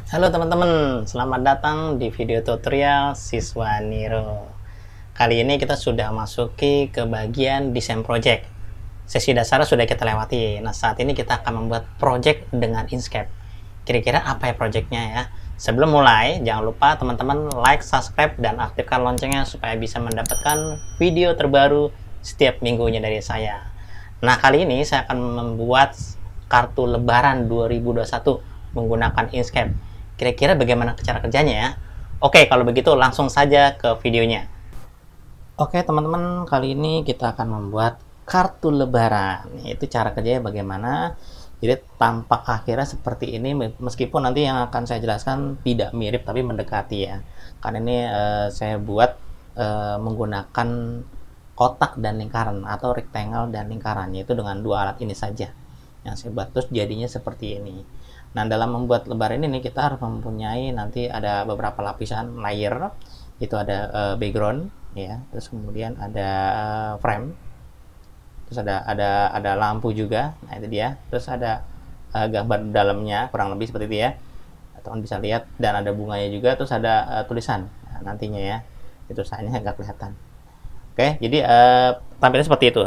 Halo teman-teman, selamat datang di video tutorial Siswa Niro. Kali ini kita sudah masuki ke bagian desain project. Sesi dasar sudah kita lewati. Nah, saat ini kita akan membuat project dengan Inkscape. Kira-kira apa ya projectnya ya? Sebelum mulai, jangan lupa teman-teman like, subscribe, dan aktifkan loncengnya supaya bisa mendapatkan video terbaru setiap minggunya dari saya. Nah, kali ini saya akan membuat kartu lebaran 2021 menggunakan Inkscape. Kira-kira bagaimana cara kerjanya ya? Oke, kalau begitu langsung saja ke videonya. Oke teman-teman, kali ini kita akan membuat kartu lebaran. Itu cara kerjanya bagaimana? Jadi tampak akhirnya seperti ini, meskipun nanti yang akan saya jelaskan tidak mirip tapi mendekati ya. Karena ini saya buat menggunakan kotak dan lingkaran atau rectangle dan lingkaran, yaitu dengan dua alat ini saja yang saya buat. Terus jadinya seperti ini. Nah, dalam membuat lebaran ini kita harus mempunyai nanti ada beberapa lapisan layer. Itu ada background ya, terus kemudian ada frame, terus ada lampu juga. Nah, itu dia. Terus ada gambar dalamnya kurang lebih seperti itu ya. Teman bisa lihat, dan ada bunganya juga, terus ada tulisan. Nah, nantinya ya. Itu tulisannya nggak kelihatan. Oke, jadi tampilnya seperti itu.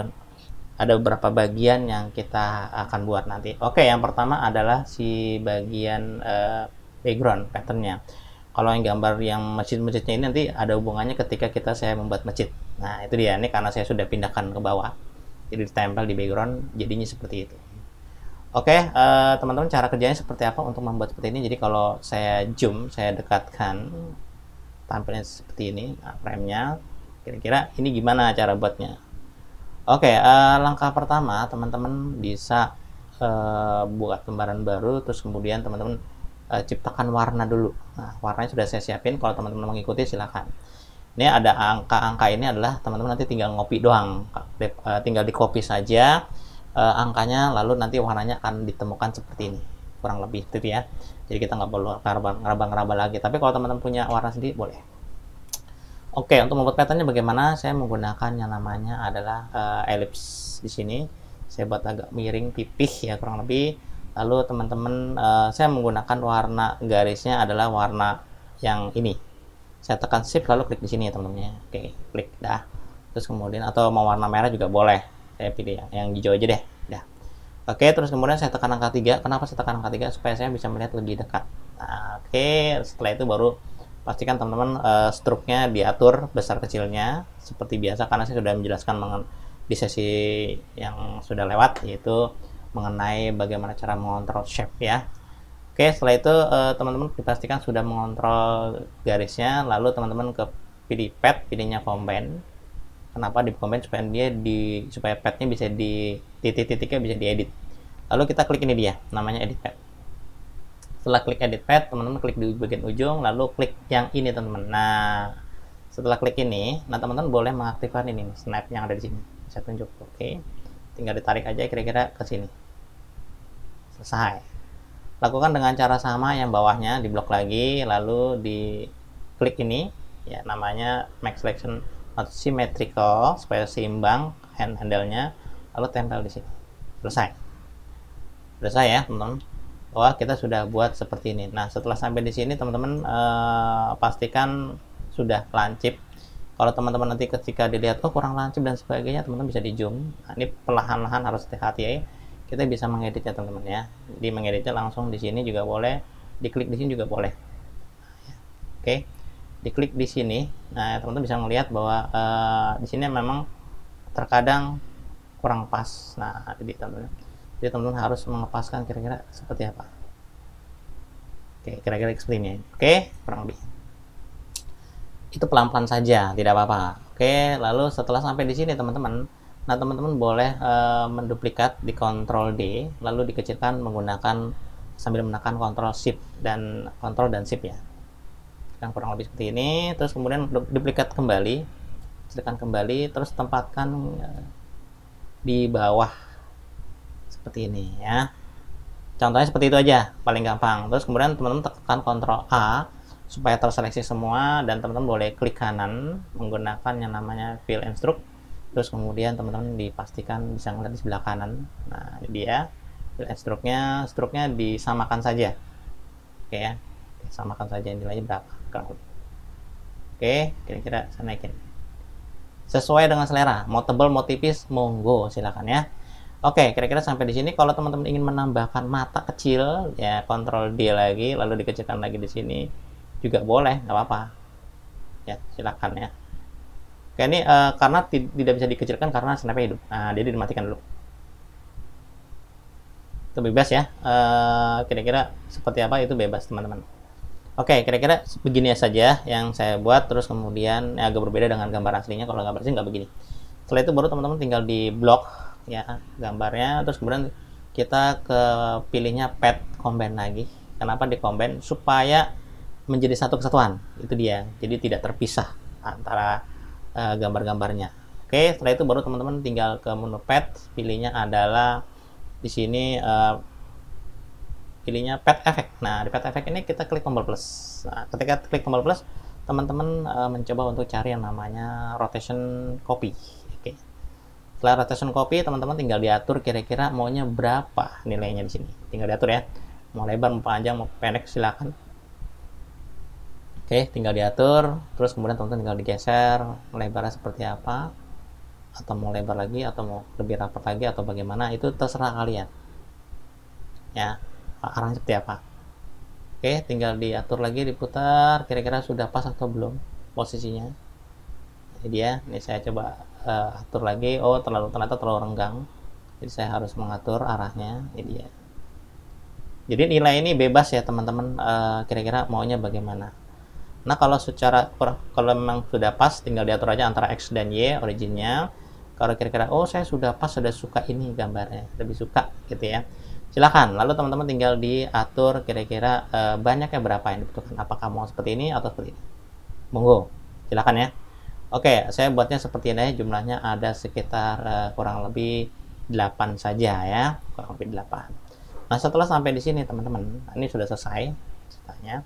Ada beberapa bagian yang kita akan buat nanti. Oke, yang pertama adalah si bagian background patternnya. Kalau yang gambar yang masjid-masjidnya ini nanti ada hubungannya ketika saya membuat masjid. Nah, itu dia. Ini karena saya sudah pindahkan ke bawah, jadi ditempel di background, jadinya seperti itu. Oke, teman-teman, cara kerjanya seperti apa untuk membuat seperti ini? Jadi kalau saya zoom, saya dekatkan, tampilnya seperti ini. Nah, frame-nya, kira-kira ini gimana cara buatnya? Oke, langkah pertama teman-teman bisa buat lembaran baru, terus kemudian teman-teman ciptakan warna dulu. Nah, warnanya sudah saya siapin, kalau teman-teman mengikuti silakan. Ini ada angka-angka, ini adalah teman-teman nanti tinggal ngopi doang, tinggal di copy saja angkanya, lalu nanti warnanya akan ditemukan seperti ini, kurang lebih itu ya. Jadi kita nggak perlu ngeraba-ngeraba lagi, tapi kalau teman-teman punya warna sendiri boleh. Oke, untuk membuat patternnya bagaimana? Saya menggunakan yang namanya adalah ellipse di sini. Saya buat agak miring tipis ya kurang lebih. Lalu teman-teman, saya menggunakan warna garisnya adalah warna yang ini. Saya tekan shift lalu klik di sini ya teman-teman. Oke, klik dah. Terus kemudian, atau mau warna merah juga boleh. Saya pilih yang hijau aja deh. Dah. Oke, terus kemudian saya tekan angka 3. Kenapa saya tekan angka 3? Supaya saya bisa melihat lebih dekat. Nah, oke, setelah itu baru pastikan teman-teman struknya diatur besar kecilnya seperti biasa, karena saya sudah menjelaskan di sesi yang sudah lewat, yaitu mengenai bagaimana cara mengontrol shape ya. Oke, setelah itu teman-teman dipastikan sudah mengontrol garisnya, lalu teman-teman ke pilih pad, pilihnya combine. Kenapa di combine? Supaya padnya bisa di titik-titiknya bisa diedit. Lalu kita klik ini dia, namanya edit pad. Setelah klik edit pad, teman-teman klik di bagian ujung, lalu klik yang ini teman-teman. Nah, setelah klik ini, nah teman-teman boleh mengaktifkan ini snap yang ada di sini. Saya tunjuk, oke. Tinggal ditarik aja kira-kira ke sini. Selesai. Lakukan dengan cara sama yang bawahnya, diblok lagi, lalu di klik ini, ya namanya make selection not symmetrical, supaya seimbang handle-nya, lalu tempel di sini. Selesai. Selesai ya teman-teman. Wah, kita sudah buat seperti ini. Nah, setelah sampai di sini teman-teman pastikan sudah lancip. Kalau teman-teman nanti ketika dilihat oh kurang lancip dan sebagainya, teman-teman bisa di zoom. Nah, ini perlahan-lahan harus hati-hati ya. Kita bisa mengeditnya teman-teman ya. Jadi mengeditnya langsung di sini juga boleh, diklik di sini juga boleh. Oke, diklik di sini. Nah, teman-teman bisa melihat bahwa di sini memang terkadang kurang pas. Nah, jadi teman-teman. Jadi teman-teman harus mengepaskan kira-kira seperti apa. Oke, kira-kira seperti ini. Oke, kurang lebih. Itu pelan-pelan saja, tidak apa-apa. Oke, lalu setelah sampai di sini teman-teman, nah teman-teman boleh menduplikat di Ctrl D, lalu dikecilkan menggunakan sambil menekan Ctrl Shift dan Shift ya. Yang kurang lebih seperti ini. Terus kemudian duplikat kembali, kecilkan kembali, terus tempatkan di bawah seperti ini ya. Contohnya seperti itu aja, paling gampang. Terus kemudian teman-teman tekan Ctrl A supaya terseleksi semua, dan teman-teman boleh klik kanan menggunakan yang namanya fill and stroke. Terus kemudian teman-teman dipastikan bisa melihat di sebelah kanan. Nah, ini dia fill and stroke-nya disamakan saja. Oke ya. Samakan saja nilainya berapa kurang lebih. Oke, kira-kira saya naikin sesuai dengan selera, mau tebal mau tipis monggo silakan ya. Oke, kira-kira sampai di sini. Kalau teman-teman ingin menambahkan mata kecil ya, Ctrl D lagi lalu dikecilkan lagi di sini juga boleh, nggak apa-apa ya, silakan ya. Oke, ini karena tidak bisa dikecilkan karena snapnya hidup, nah jadi dimatikan dulu. Itu bebas ya, kira-kira seperti apa itu bebas teman-teman. Oke, kira-kira begini saja yang saya buat, terus kemudian agak berbeda dengan gambar aslinya. Kalau gambar asli nggak begini. Setelah itu baru teman-teman tinggal di blok ya gambarnya, terus kemudian kita ke pilihnya pet combine lagi. Kenapa di combine? Supaya menjadi satu kesatuan, itu dia. Jadi tidak terpisah antara gambar-gambarnya. Oke, setelah itu baru teman-teman tinggal ke menu pet, pilihnya adalah di sini pilihnya pet effect. Nah, di pet effect ini kita klik tombol plus. Nah, ketika klik tombol plus, teman-teman mencoba untuk cari yang namanya rotation copy. Oke. Setelah rotation copy, teman-teman tinggal diatur kira-kira maunya berapa nilainya di sini. Tinggal diatur ya. Mau lebar, mau panjang, mau pendek silakan. Oke, tinggal diatur. Terus kemudian teman-teman tinggal digeser lebarnya seperti apa, atau mau lebar lagi, atau mau lebih rapat lagi, atau bagaimana, itu terserah kalian. Ya. Arahnya seperti apa. Oke, tinggal diatur lagi, diputar, kira-kira sudah pas atau belum posisinya. Ini dia, ini saya coba atur lagi. Oh, ternyata terlalu renggang, jadi saya harus mengatur arahnya. Ini dia. Jadi nilai ini bebas ya teman-teman, kira-kira maunya bagaimana. Nah, kalau memang sudah pas, tinggal diatur aja antara X dan Y originnya. Kalau kira-kira oh saya sudah pas, sudah suka ini gambarnya, lebih suka gitu ya, silakan. Lalu teman-teman tinggal diatur kira-kira banyaknya berapa yang dibutuhkan, apakah mau seperti ini atau seperti ini, monggo silakan ya. Oke, saya buatnya seperti ini, jumlahnya ada sekitar kurang lebih 8 saja ya, kurang lebih 8. Nah, setelah sampai di sini teman-teman, ini sudah selesai ceritanya.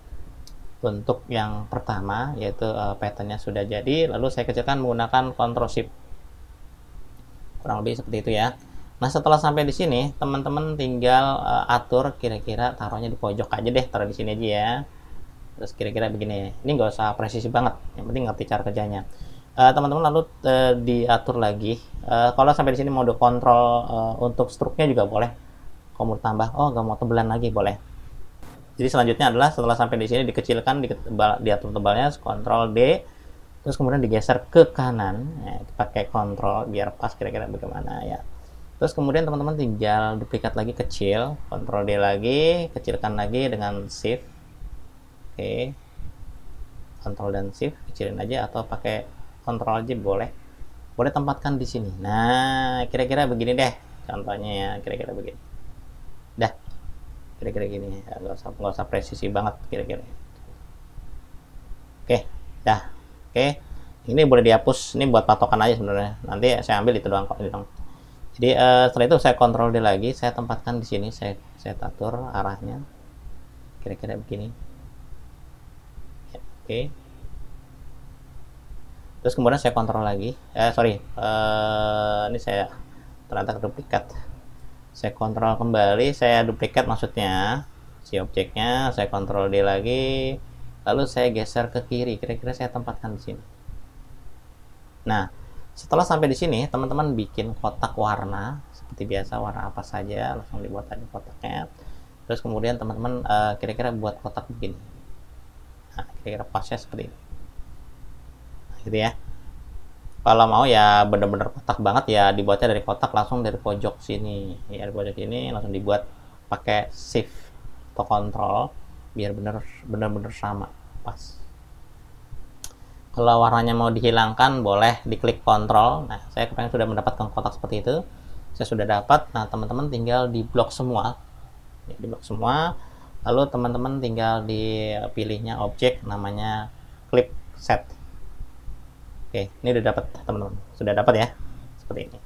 Untuk yang pertama yaitu patternnya sudah jadi, lalu saya kecilkan menggunakan Ctrl Shift, kurang lebih seperti itu ya. Nah, setelah sampai di sini, teman-teman tinggal atur kira-kira taruhnya di pojok aja deh, taruh di sini aja ya. Terus kira-kira begini. Ini nggak usah presisi banget, yang penting ngerti cara kerjanya. Teman-teman lalu diatur lagi. Kalau sampai di sini mode kontrol untuk struknya juga boleh. Kalau mau tambah, oh nggak mau tebelan lagi boleh. Jadi selanjutnya adalah setelah sampai di sini dikecilkan, diatur tebalnya, Ctrl D. Terus kemudian digeser ke kanan, ya, pakai kontrol biar pas kira-kira bagaimana ya. Terus kemudian teman-teman tinggal duplikat lagi kecil, Ctrl D lagi, kecilkan lagi dengan Shift. Oke. Ctrl dan Shift, kecilin aja atau pakai Ctrl J boleh. Boleh tempatkan di sini. Nah, kira-kira begini deh contohnya ya, kira-kira begini. Dah. Kira-kira gini, ya, nggak usah presisi banget kira-kira. Oke, dah. Oke. Ini boleh dihapus, ini buat patokan aja sebenarnya. Nanti saya ambil itu doang kok, ini dong. Jadi setelah itu saya Ctrl D lagi, saya tempatkan di sini, saya atur arahnya kira-kira begini ya, oke. Terus kemudian saya Ctrl lagi, ini saya ternyata duplikat, saya Ctrl kembali, saya duplikat maksudnya si objeknya, saya Ctrl D lagi, lalu saya geser ke kiri, kira-kira saya tempatkan di sini. Nah, setelah sampai di sini, teman-teman bikin kotak warna seperti biasa, warna apa saja, langsung dibuat aja kotaknya. Terus kemudian teman-teman kira-kira buat kotak begini. Nah, kira-kira pasnya seperti ini. Nah, gitu ya. Kalau mau ya bener-bener kotak banget ya, dibuatnya dari kotak langsung dari pojok sini. Ya, dari pojok ini langsung dibuat pakai Shift atau Control biar bener-bener sama, pas. Kalau warnanya mau dihilangkan boleh diklik kontrol. Nah, saya kepengen sudah mendapatkan kotak seperti itu, saya sudah dapat. Nah, teman-teman tinggal di blok semua ya, di blok semua, lalu teman-teman tinggal dipilihnya objek namanya clip set. Oke, ini udah dapat teman-teman, sudah dapat ya, seperti ini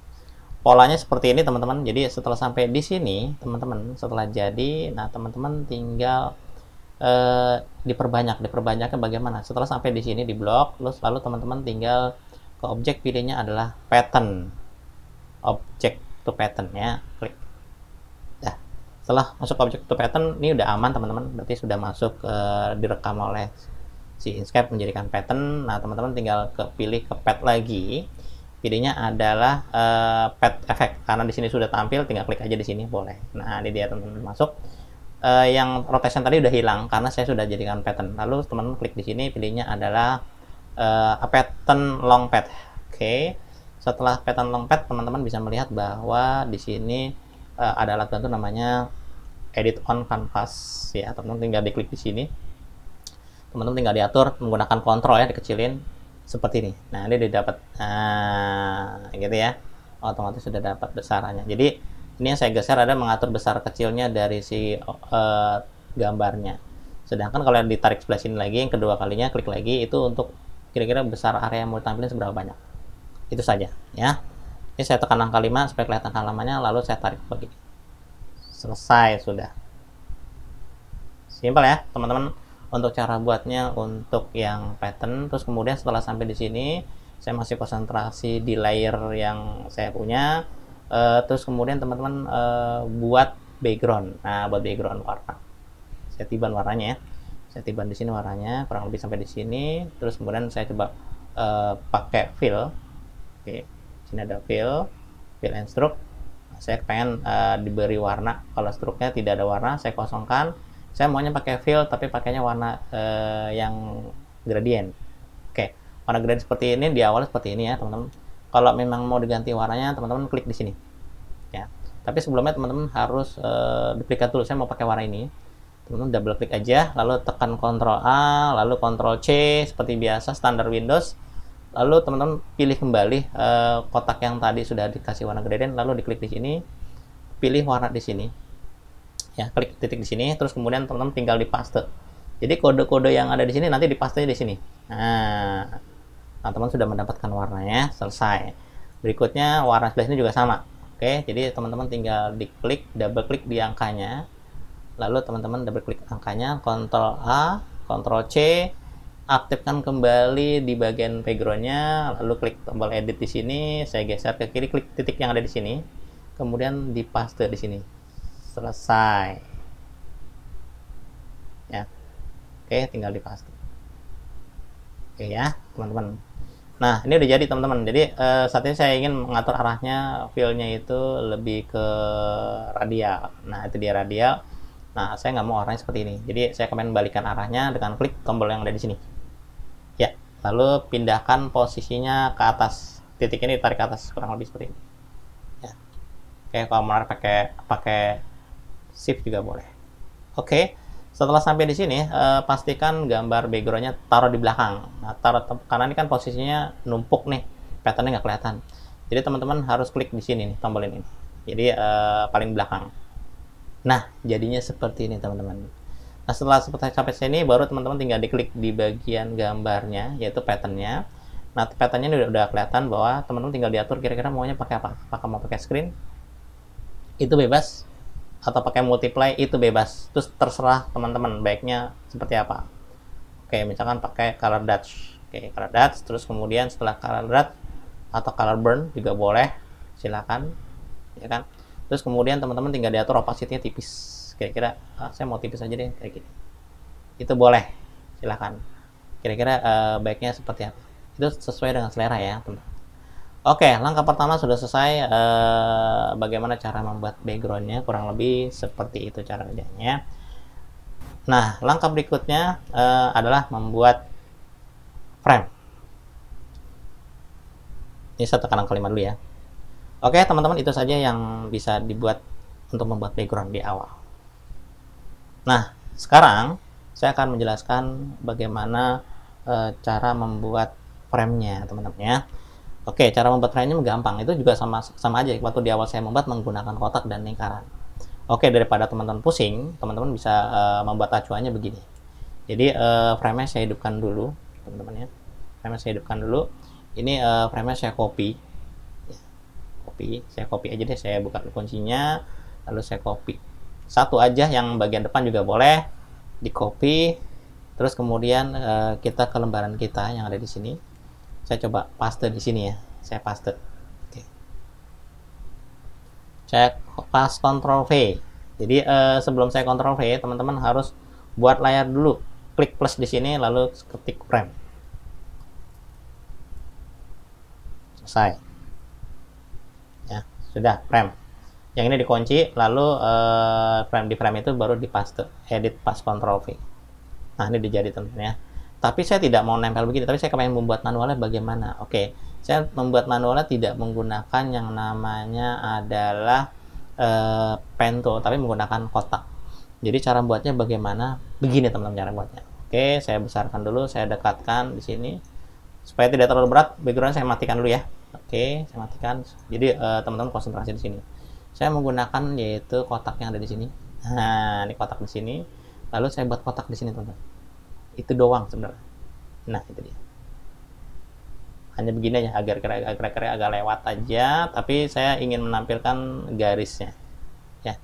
polanya, seperti ini teman-teman. Jadi setelah sampai di sini teman-teman, setelah jadi, nah teman-teman tinggal diperbanyaknya bagaimana. Setelah sampai di sini di blok, lalu teman-teman tinggal ke objek, pilihnya adalah pattern, object to pattern ya, klik. Nah, Setelah masuk object to pattern, ini udah aman teman-teman, berarti sudah masuk direkam oleh si Inkscape menjadikan pattern. Nah teman-teman tinggal pilih ke pad lagi, pilihnya adalah pad effect, karena di sini sudah tampil, tinggal klik aja di sini boleh. Nah ini dia teman-teman masuk. Yang rotation tadi udah hilang karena saya sudah jadikan pattern. Lalu teman-teman klik di sini, pilihnya adalah a pattern long pad. Oke. Setelah pattern long pad, teman-teman bisa melihat bahwa di sini ada alat bantu namanya edit on canvas ya. Teman-teman tinggal diklik di sini, teman-teman tinggal diatur menggunakan kontrol ya, dikecilin seperti ini. Nah ini didapat, gitu ya, otomatis sudah dapat besarannya. Jadi ini yang saya geser ada mengatur besar kecilnya dari si gambarnya. Sedangkan kalau yang ditarik sebelah sini lagi, yang kedua kalinya klik lagi, itu untuk kira-kira besar area yang mau ditampilin seberapa banyak. Itu saja ya. Ini saya tekan angka 5 supaya kelihatan halamannya, lalu saya tarik begini. Selesai sudah. Simpel ya teman-teman untuk cara buatnya untuk yang pattern. Terus kemudian setelah sampai di sini, saya masih konsentrasi di layer yang saya punya. Terus kemudian teman-teman buat background. Nah buat background warna, saya tiban warnanya ya. Saya tiban di sini warnanya kurang lebih sampai di sini. Terus kemudian saya coba pakai fill. Oke, sini ada fill and stroke. Saya pengen diberi warna. Kalau stroke-nya tidak ada warna, saya kosongkan. Saya maunya pakai fill tapi pakainya warna yang gradient. Oke, warna gradient seperti ini, di awal seperti ini ya teman-teman. Kalau memang mau diganti warnanya, teman-teman klik di sini ya. Tapi sebelumnya teman-teman harus duplikat dulu. Saya mau pakai warna ini, teman-teman double klik aja, lalu tekan Ctrl A, lalu Ctrl C seperti biasa standar Windows. Lalu teman-teman pilih kembali kotak yang tadi sudah dikasih warna gradient, lalu diklik di sini, pilih warna di sini ya, klik titik di sini, terus kemudian teman-teman tinggal dipaste. Jadi kode-kode yang ada di sini nanti dipaste di sini. Nah teman-teman sudah mendapatkan warnanya, selesai. Berikutnya warna sebelah sini juga sama. Oke, jadi teman-teman tinggal diklik, double klik di angkanya, lalu teman-teman double klik angkanya, Ctrl A, Ctrl C, aktifkan kembali di bagian backgroundnya, lalu klik tombol edit di sini, saya geser ke kiri, klik titik yang ada di sini, kemudian dipaste di sini. Selesai ya. Oke, tinggal dipaste. Oke ya teman-teman. Nah ini udah jadi teman-teman. Jadi saat ini saya ingin mengatur arahnya, fill-nya itu lebih ke radial. Nah itu dia radial. Nah saya nggak mau arahnya seperti ini, jadi saya akan balikan arahnya dengan klik tombol yang ada di sini ya, lalu pindahkan posisinya ke atas. Titik ini tarik ke atas kurang lebih seperti ini ya. Oke, kalau mau pakai shift juga boleh. Oke, setelah sampai di sini pastikan gambar backgroundnya taruh di belakang. Nah karena ini kan posisinya numpuk nih, patternnya nggak kelihatan, jadi teman-teman harus klik di sini nih, tombol ini, jadi paling belakang. Nah jadinya seperti ini teman-teman. Nah setelah sampai sini, baru teman-teman tinggal diklik di bagian gambarnya, yaitu patternnya. Nah patternnya ini udah kelihatan bahwa teman-teman tinggal diatur kira-kira maunya pakai apa. Apakah mau pakai screen, itu bebas, atau pakai multiply, itu bebas. Terus terserah teman-teman baiknya seperti apa. Oke, misalkan pakai color dodge. Oke, color dodge. Terus kemudian setelah color dodge atau color burn juga boleh, silakan ya kan. Terus kemudian teman-teman tinggal diatur opacity-nya tipis. Kira-kira saya mau tipis aja deh kayak gini. Itu boleh, silahkan. Kira-kira baiknya seperti apa. Itu sesuai dengan selera ya teman-teman. Oke, langkah pertama sudah selesai. Bagaimana cara membuat backgroundnya, kurang lebih seperti itu cara kerjanya. Nah, langkah berikutnya adalah membuat frame. Ini saya tekan angka 5 dulu ya. Oke teman-teman, itu saja yang bisa dibuat untuk membuat background di awal. Nah sekarang saya akan menjelaskan bagaimana cara membuat frame-nya teman-teman ya. Oke, cara membuat frame-nya gampang, itu juga sama aja waktu di awal saya membuat menggunakan kotak dan lingkaran. Oke, daripada teman-teman pusing, teman-teman bisa membuat acuannya begini. Jadi frame-nya saya hidupkan dulu teman-teman ya. Frame-nya saya hidupkan dulu. Ini frame-nya saya copy. Saya copy aja deh, saya buka kuncinya, lalu saya copy satu aja, yang bagian depan juga boleh di copy. Terus kemudian kita ke lembaran kita yang ada di sini, saya coba paste di sini ya, saya paste. Oke, saya pas Ctrl V, Jadi sebelum saya Ctrl V, teman-teman harus buat layar dulu. Klik plus di sini, lalu ketik frame. Selesai. Ya, sudah frame. Yang ini dikunci, lalu frame di frame itu baru dipaste, edit pas Ctrl V. Nah, ini dijadi teman-teman ya. Tapi saya tidak mau nempel begini, tapi saya pengen membuat manualnya bagaimana. Oke, saya membuat manualnya tidak menggunakan yang namanya adalah pen tool, tapi menggunakan kotak. Jadi cara buatnya bagaimana? Begini teman-teman cara buatnya. Oke, saya besarkan dulu, saya dekatkan di sini supaya tidak terlalu berat. Background saya matikan dulu ya. Oke, saya matikan. Jadi teman-teman konsentrasi di sini. Saya menggunakan yaitu kotak yang ada di sini. Nah, ini kotak di sini. Lalu saya buat kotak di sini teman-teman. Itu doang sebenarnya. Nah, itu dia. Hanya begini aja, agar kira-kira agak lewat aja, tapi saya ingin menampilkan garisnya. Ya,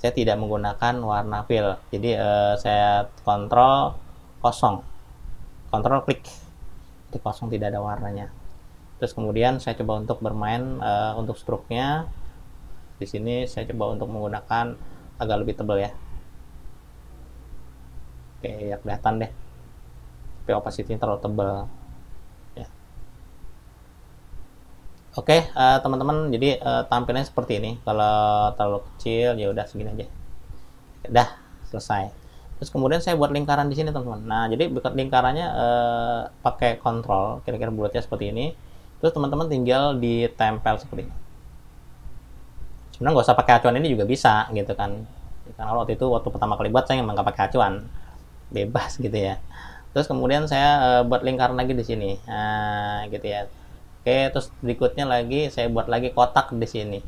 saya tidak menggunakan warna fill. Jadi saya kontrol kosong, kontrol klik. Jadi kosong, tidak ada warnanya. Terus kemudian saya coba untuk bermain untuk stroke-nya. Di sini saya coba untuk menggunakan agak lebih tebal ya. Oke, ya kelihatan deh. Tapi opacity-nya terlalu tebal. Ya. Oke, teman-teman, jadi tampilannya seperti ini. Kalau terlalu kecil ya udah segini aja. Udah selesai. Terus kemudian saya buat lingkaran di sini teman-teman. Nah, jadi lingkarannya pakai kontrol, kira-kira bulatnya seperti ini. Terus teman-teman tinggal ditempel seperti ini. Sebenarnya nggak usah pakai acuan, ini juga bisa gitu kan. Karena waktu pertama kali buat saya emang nggak pakai acuan, bebas gitu ya. Terus kemudian saya buat lingkaran lagi di sini, nah gitu ya. Oke, terus berikutnya lagi saya buat lagi kotak di sini.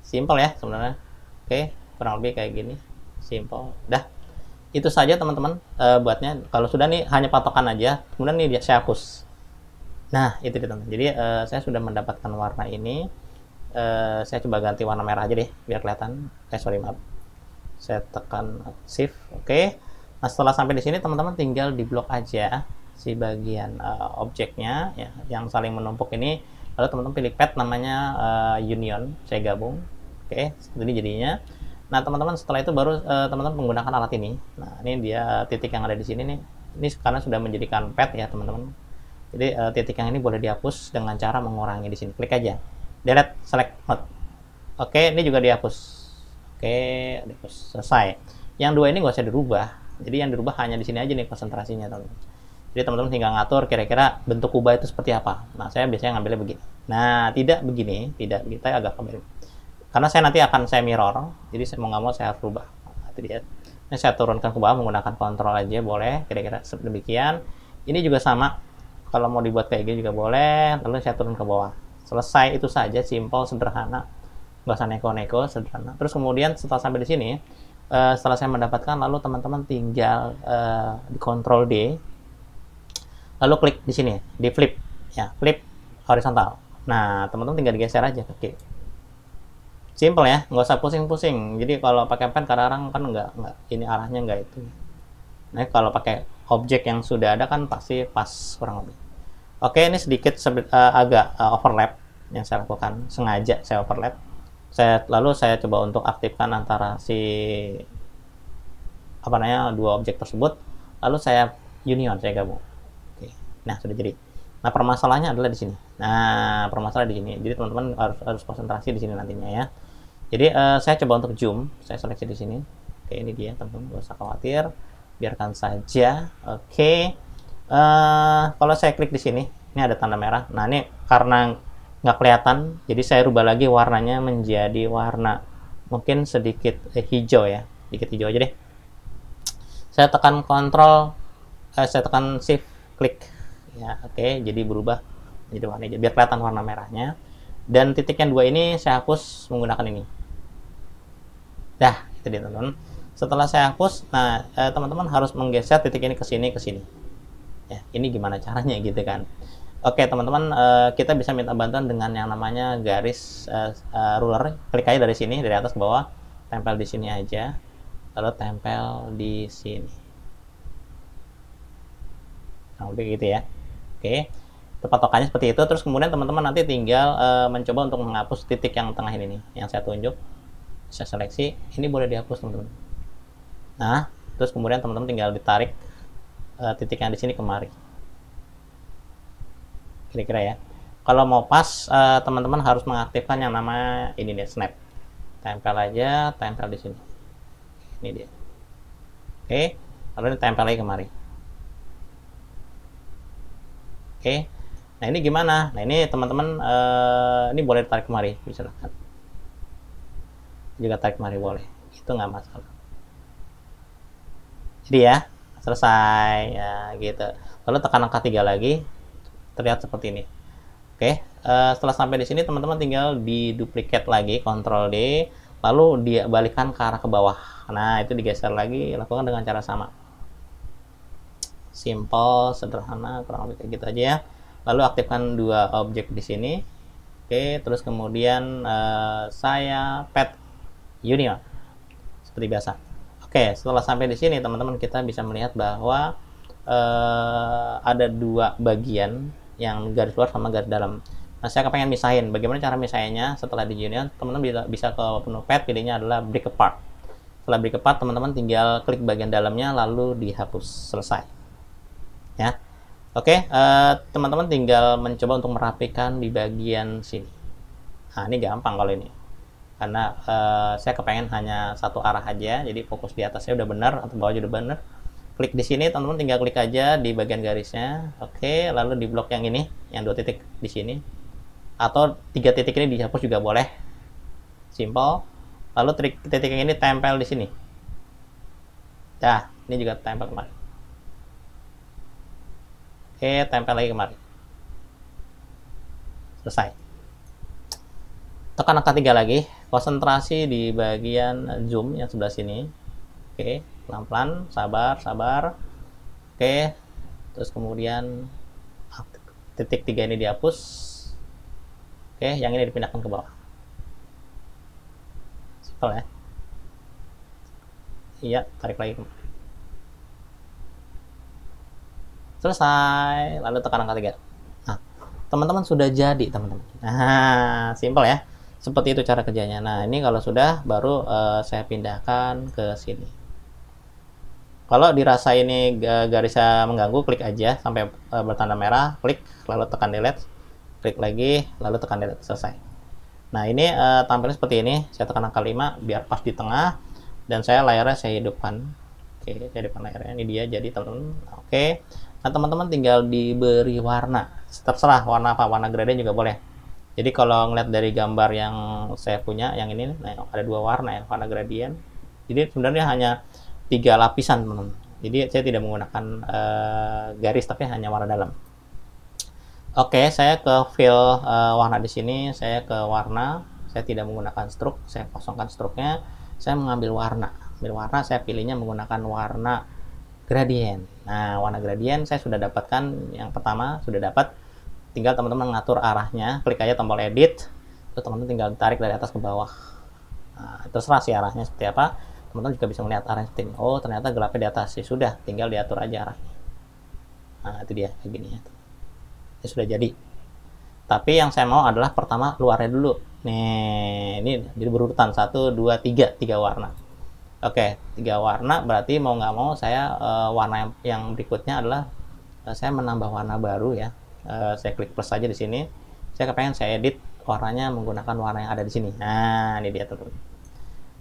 Simple ya sebenarnya. Oke, kurang lebih kayak gini, simple. Dah, itu saja teman-teman buatnya. Kalau sudah nih hanya patokan aja, kemudian nih saya hapus. Nah itu dia teman-teman. Jadi saya sudah mendapatkan warna ini. Saya coba ganti warna merah aja deh biar kelihatan. Sorry maaf. Saya tekan shift. Oke. Nah setelah sampai di sini teman-teman tinggal di blok aja si bagian objeknya ya, yang saling menumpuk ini. Lalu teman-teman pilih pad namanya union. Saya gabung. Oke. Seperti ini jadinya. Nah teman-teman setelah itu baru teman-teman menggunakan alat ini. Nah ini dia titik yang ada di sini nih. Ini karena sudah menjadikan pad ya teman-teman. Jadi titik yang ini boleh dihapus dengan cara mengurangi di sini. Klik aja. Delete, select mode. Oke, ini juga dihapus. Oke, dihapus. Selesai. Yang dua ini nggak usah dirubah. Jadi yang dirubah hanya di sini aja nih konsentrasinya, teman-teman. Jadi teman-teman tinggal ngatur kira-kira bentuk kubah itu seperti apa. Nah, saya biasanya ngambilnya begini. Nah, tidak begini, tidak kita agak kembali. Karena saya nanti akan saya mirror, jadi saya mau nggak mau saya harus rubah. Nah, itu dia. Ini saya turunkan ke bawah menggunakan kontrol aja boleh, kira-kira demikian. Ini juga sama. Kalau mau dibuat kayak gini juga boleh. Lalu saya turun ke bawah. Selesai, itu saja, simple, sederhana, nggak usah neko-neko, sederhana. Terus kemudian setelah sampai di sini, setelah saya mendapatkan, lalu teman-teman tinggal di Ctrl D, lalu klik di sini, di flip, ya, flip horizontal. Nah, teman-teman tinggal digeser aja ke kiri. Simple ya, nggak usah pusing-pusing. Jadi kalau pakai pen kadang-kadang kan nggak ini arahnya nggak itu. Nah, kalau pakai objek yang sudah ada kan pasti pas kurang lebih. Oke, ini sedikit agak overlap yang saya lakukan, sengaja saya overlap. Lalu saya coba untuk aktifkan antara si dua objek tersebut, lalu saya union, saya gabung. Oke. Nah, sudah jadi. Nah, permasalahannya adalah di sini. Nah, permasalahan di sini. Jadi teman-teman harus konsentrasi di sini nantinya ya. Jadi saya coba untuk zoom, saya seleksi di sini. Oke, ini dia teman-teman, nggak usah khawatir, biarkan saja. Oke. Kalau saya klik di sini, ini ada tanda merah. Nah, ini karena nggak kelihatan, jadi saya rubah lagi warnanya menjadi warna mungkin sedikit hijau ya, sedikit hijau aja deh. Saya tekan kontrol, saya tekan shift, klik ya. Oke, jadi berubah menjadi warna hijau, biar kelihatan warna merahnya. Dan titik yang dua ini saya hapus menggunakan ini. Dah, itu dia teman-teman. Setelah saya hapus, nah teman-teman harus menggeser titik ini ke sini, ke sini. Ya, ini gimana caranya gitu kan. Oke teman-teman, kita bisa minta bantuan dengan yang namanya garis ruler. Klik aja dari sini, dari atas ke bawah, tempel di sini aja, lalu tempel di sini. Nah, lebih gitu ya. Oke, patokannya seperti itu. Terus kemudian teman-teman nanti tinggal mencoba untuk menghapus titik yang tengah ini nih, yang saya tunjuk. Saya seleksi, ini boleh dihapus teman-teman. Nah, terus kemudian teman-teman tinggal ditarik titik yang di sini kemari. Kira-kira ya. Kalau mau pas, teman-teman harus mengaktifkan yang namanya ini nih, snap. Tempel aja, tempel di sini. Ini dia. Oke, lalu ditempel lagi kemari. Oke, nah ini gimana? Nah ini teman-teman, ini boleh ditarik kemari, bisa lihat. Juga tarik kemari boleh, itu nggak masalah. Jadi ya, selesai ya gitu. Lalu tekan angka 3 lagi, terlihat seperti ini. Oke, setelah sampai di sini teman-teman tinggal di duplicate lagi, Ctrl D, lalu dia balikan ke arah ke bawah. Nah itu digeser lagi, lakukan dengan cara sama. Simple, sederhana, kurang lebih kayak gitu aja ya. Lalu aktifkan dua objek di sini. Oke, terus kemudian saya pet union seperti biasa. Oke, setelah sampai di sini teman-teman kita bisa melihat bahwa ada dua bagian yang garis luar sama garis dalam. Nah, saya kepengen misahin. Bagaimana cara misahinnya? Setelah di union, teman-teman bisa ke menu pet, pilihnya adalah break apart. Setelah break apart, teman-teman tinggal klik bagian dalamnya lalu dihapus, selesai. Ya. Oke, teman-teman tinggal mencoba untuk merapikan di bagian sini. Nah, ini gampang kalau ini. Karena saya kepengen hanya satu arah aja, jadi fokus di atasnya udah benar atau bawah udah benar. Klik di sini, teman-teman tinggal klik aja di bagian garisnya. Oke, lalu di blok yang ini, yang 2 titik di sini, atau 3 titik ini dihapus juga boleh. Simple. Lalu titik yang ini tempel di sini. Nah, ini juga tempel kemari. Oke, tempel lagi kemari. Selesai. Tekan angka 3 lagi, konsentrasi di bagian zoom yang sebelah sini. Oke, pelan-pelan, sabar. Oke, terus kemudian titik 3 ini dihapus. Oke, yang ini dipindahkan ke bawah. Simpel ya. Iya, tarik lagi kemari. Selesai, lalu tekan angka 3. Nah, teman-teman sudah jadi, teman-teman. Nah, simpel ya. Seperti itu cara kerjanya. Nah, ini kalau sudah, baru saya pindahkan ke sini. Kalau dirasa ini garisnya mengganggu, klik aja sampai bertanda merah, klik, lalu tekan delete, klik lagi, lalu tekan delete, selesai. Nah, ini tampilnya seperti ini. Saya tekan angka 5 biar pas di tengah, dan layarnya saya hidupkan. Oke, saya hidupkan layarnya. Ini dia jadi, teman-teman. Oke. Nah, teman-teman tinggal diberi warna. Terserah warna apa, warna gradient juga boleh. Jadi kalau ngeliat dari gambar yang saya punya, yang ini, nah, ada 2 warna ya, warna gradient. Jadi sebenarnya hanya 3 lapisan, teman-teman. Jadi saya tidak menggunakan garis, tapi hanya warna dalam. Oke, saya ke fill warna di sini, saya ke warna, saya tidak menggunakan stroke, saya kosongkan stroke-nya, saya mengambil warna. Ambil warna, saya pilihnya menggunakan warna gradient. Nah, warna gradient saya sudah dapatkan, yang pertama sudah dapat. Tinggal teman-teman mengatur arahnya, klik aja tombol edit, terus teman-teman tinggal tarik dari atas ke bawah. Nah, terserah sih arahnya seperti apa. Teman-teman juga bisa melihat arahnya seperti ini. Oh, ternyata gelapnya di atas. Ya sudah, tinggal diatur aja arahnya. Nah, itu dia kayak gini ya. Ya sudah jadi. Tapi yang saya mau adalah pertama luarnya dulu. Nih, ini jadi berurutan 1, 2, 3, 3 warna. Oke, 3 warna berarti mau nggak mau saya warna yang berikutnya adalah saya menambah warna baru ya. Saya klik plus saja di sini. Saya kepengen saya edit warnanya menggunakan warna yang ada di sini. Nah, ini dia teman-teman.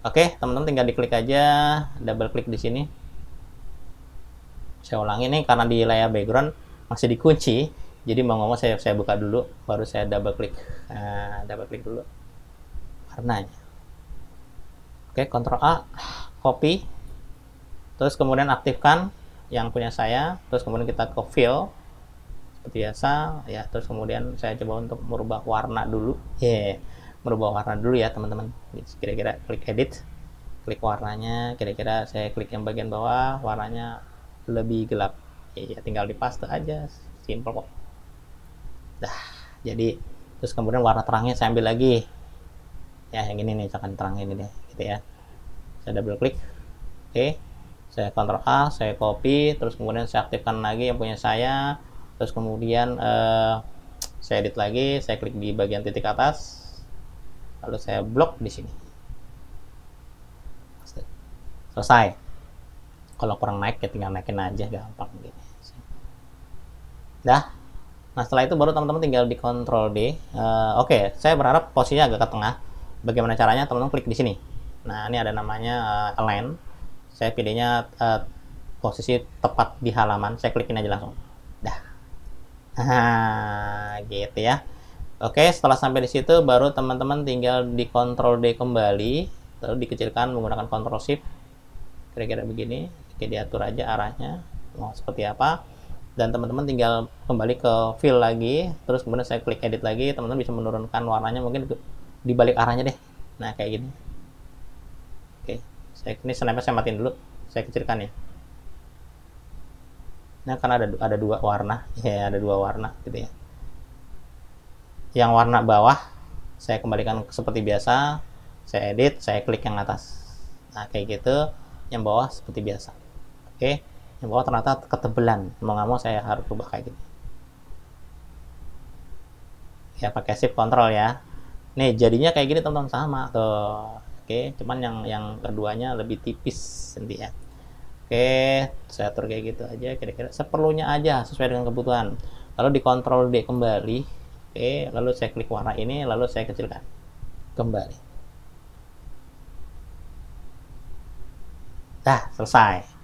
Oke, teman-teman tinggal diklik aja, double klik di sini. Saya ulangi nih karena di layar background masih dikunci. Jadi mau ngomong saya buka dulu, baru saya double klik. Nah, double klik dulu warnanya. Oke, Ctrl A, copy. Terus kemudian aktifkan yang punya saya. Terus kemudian kita ke fill seperti biasa ya. Terus kemudian saya coba untuk merubah warna dulu. Merubah warna dulu ya teman-teman. Kira-kira klik edit, klik warnanya. Kira-kira saya klik yang bagian bawah, warnanya lebih gelap. Ya, tinggal dipaste aja, simple kok. Dah, jadi terus kemudian warna terangnya saya ambil lagi. Ya, yang ini nih, misalkan terang ini deh, gitu ya. Saya double klik. Oke. Saya Ctrl A, saya copy, terus kemudian saya aktifkan lagi yang punya saya. Terus kemudian saya edit lagi, saya klik di bagian titik atas. Lalu saya blok di sini. selesai. Kalau kurang naik ya tinggal naikin aja, gampang gitu. Dah. Nah setelah itu baru teman-teman tinggal di Ctrl D. Oke, saya berharap posisinya agak ke tengah. Bagaimana caranya? Teman-teman klik di sini. Nah ini ada namanya align. Saya pilihnya posisi tepat di halaman. Saya klikin aja langsung. Dah. Gitu ya. Oke, setelah sampai di situ baru teman-teman tinggal di Ctrl D kembali, lalu dikecilkan menggunakan Ctrl Shift. Kira-kira begini. Oke, diatur aja arahnya mau seperti apa. Dan teman-teman tinggal kembali ke fill lagi, terus kemudian saya klik edit lagi, teman-teman bisa menurunkan warnanya mungkin di balik arahnya deh. Nah kayak gini. Oke, ini snapnya saya matiin dulu, saya kecilkan ya. Nah karena ada dua warna, ya ada dua warna gitu ya. Yang warna bawah saya kembalikan seperti biasa, saya edit, saya klik yang atas. Nah kayak gitu, yang bawah seperti biasa. Oke. Yang bawah ternyata ketebelan, mau nggak mau saya harus ubah kayak gini ya, pakai shift control ya. Nih jadinya kayak gini teman-teman, sama tuh. Oke, cuman yang keduanya lebih tipis nanti ya. Oke, saya atur kayak gitu aja, kira-kira seperlunya aja sesuai dengan kebutuhan. Lalu di Ctrl D kembali. Oke, lalu saya klik warna ini, lalu saya kecilkan kembali. Dah selesai.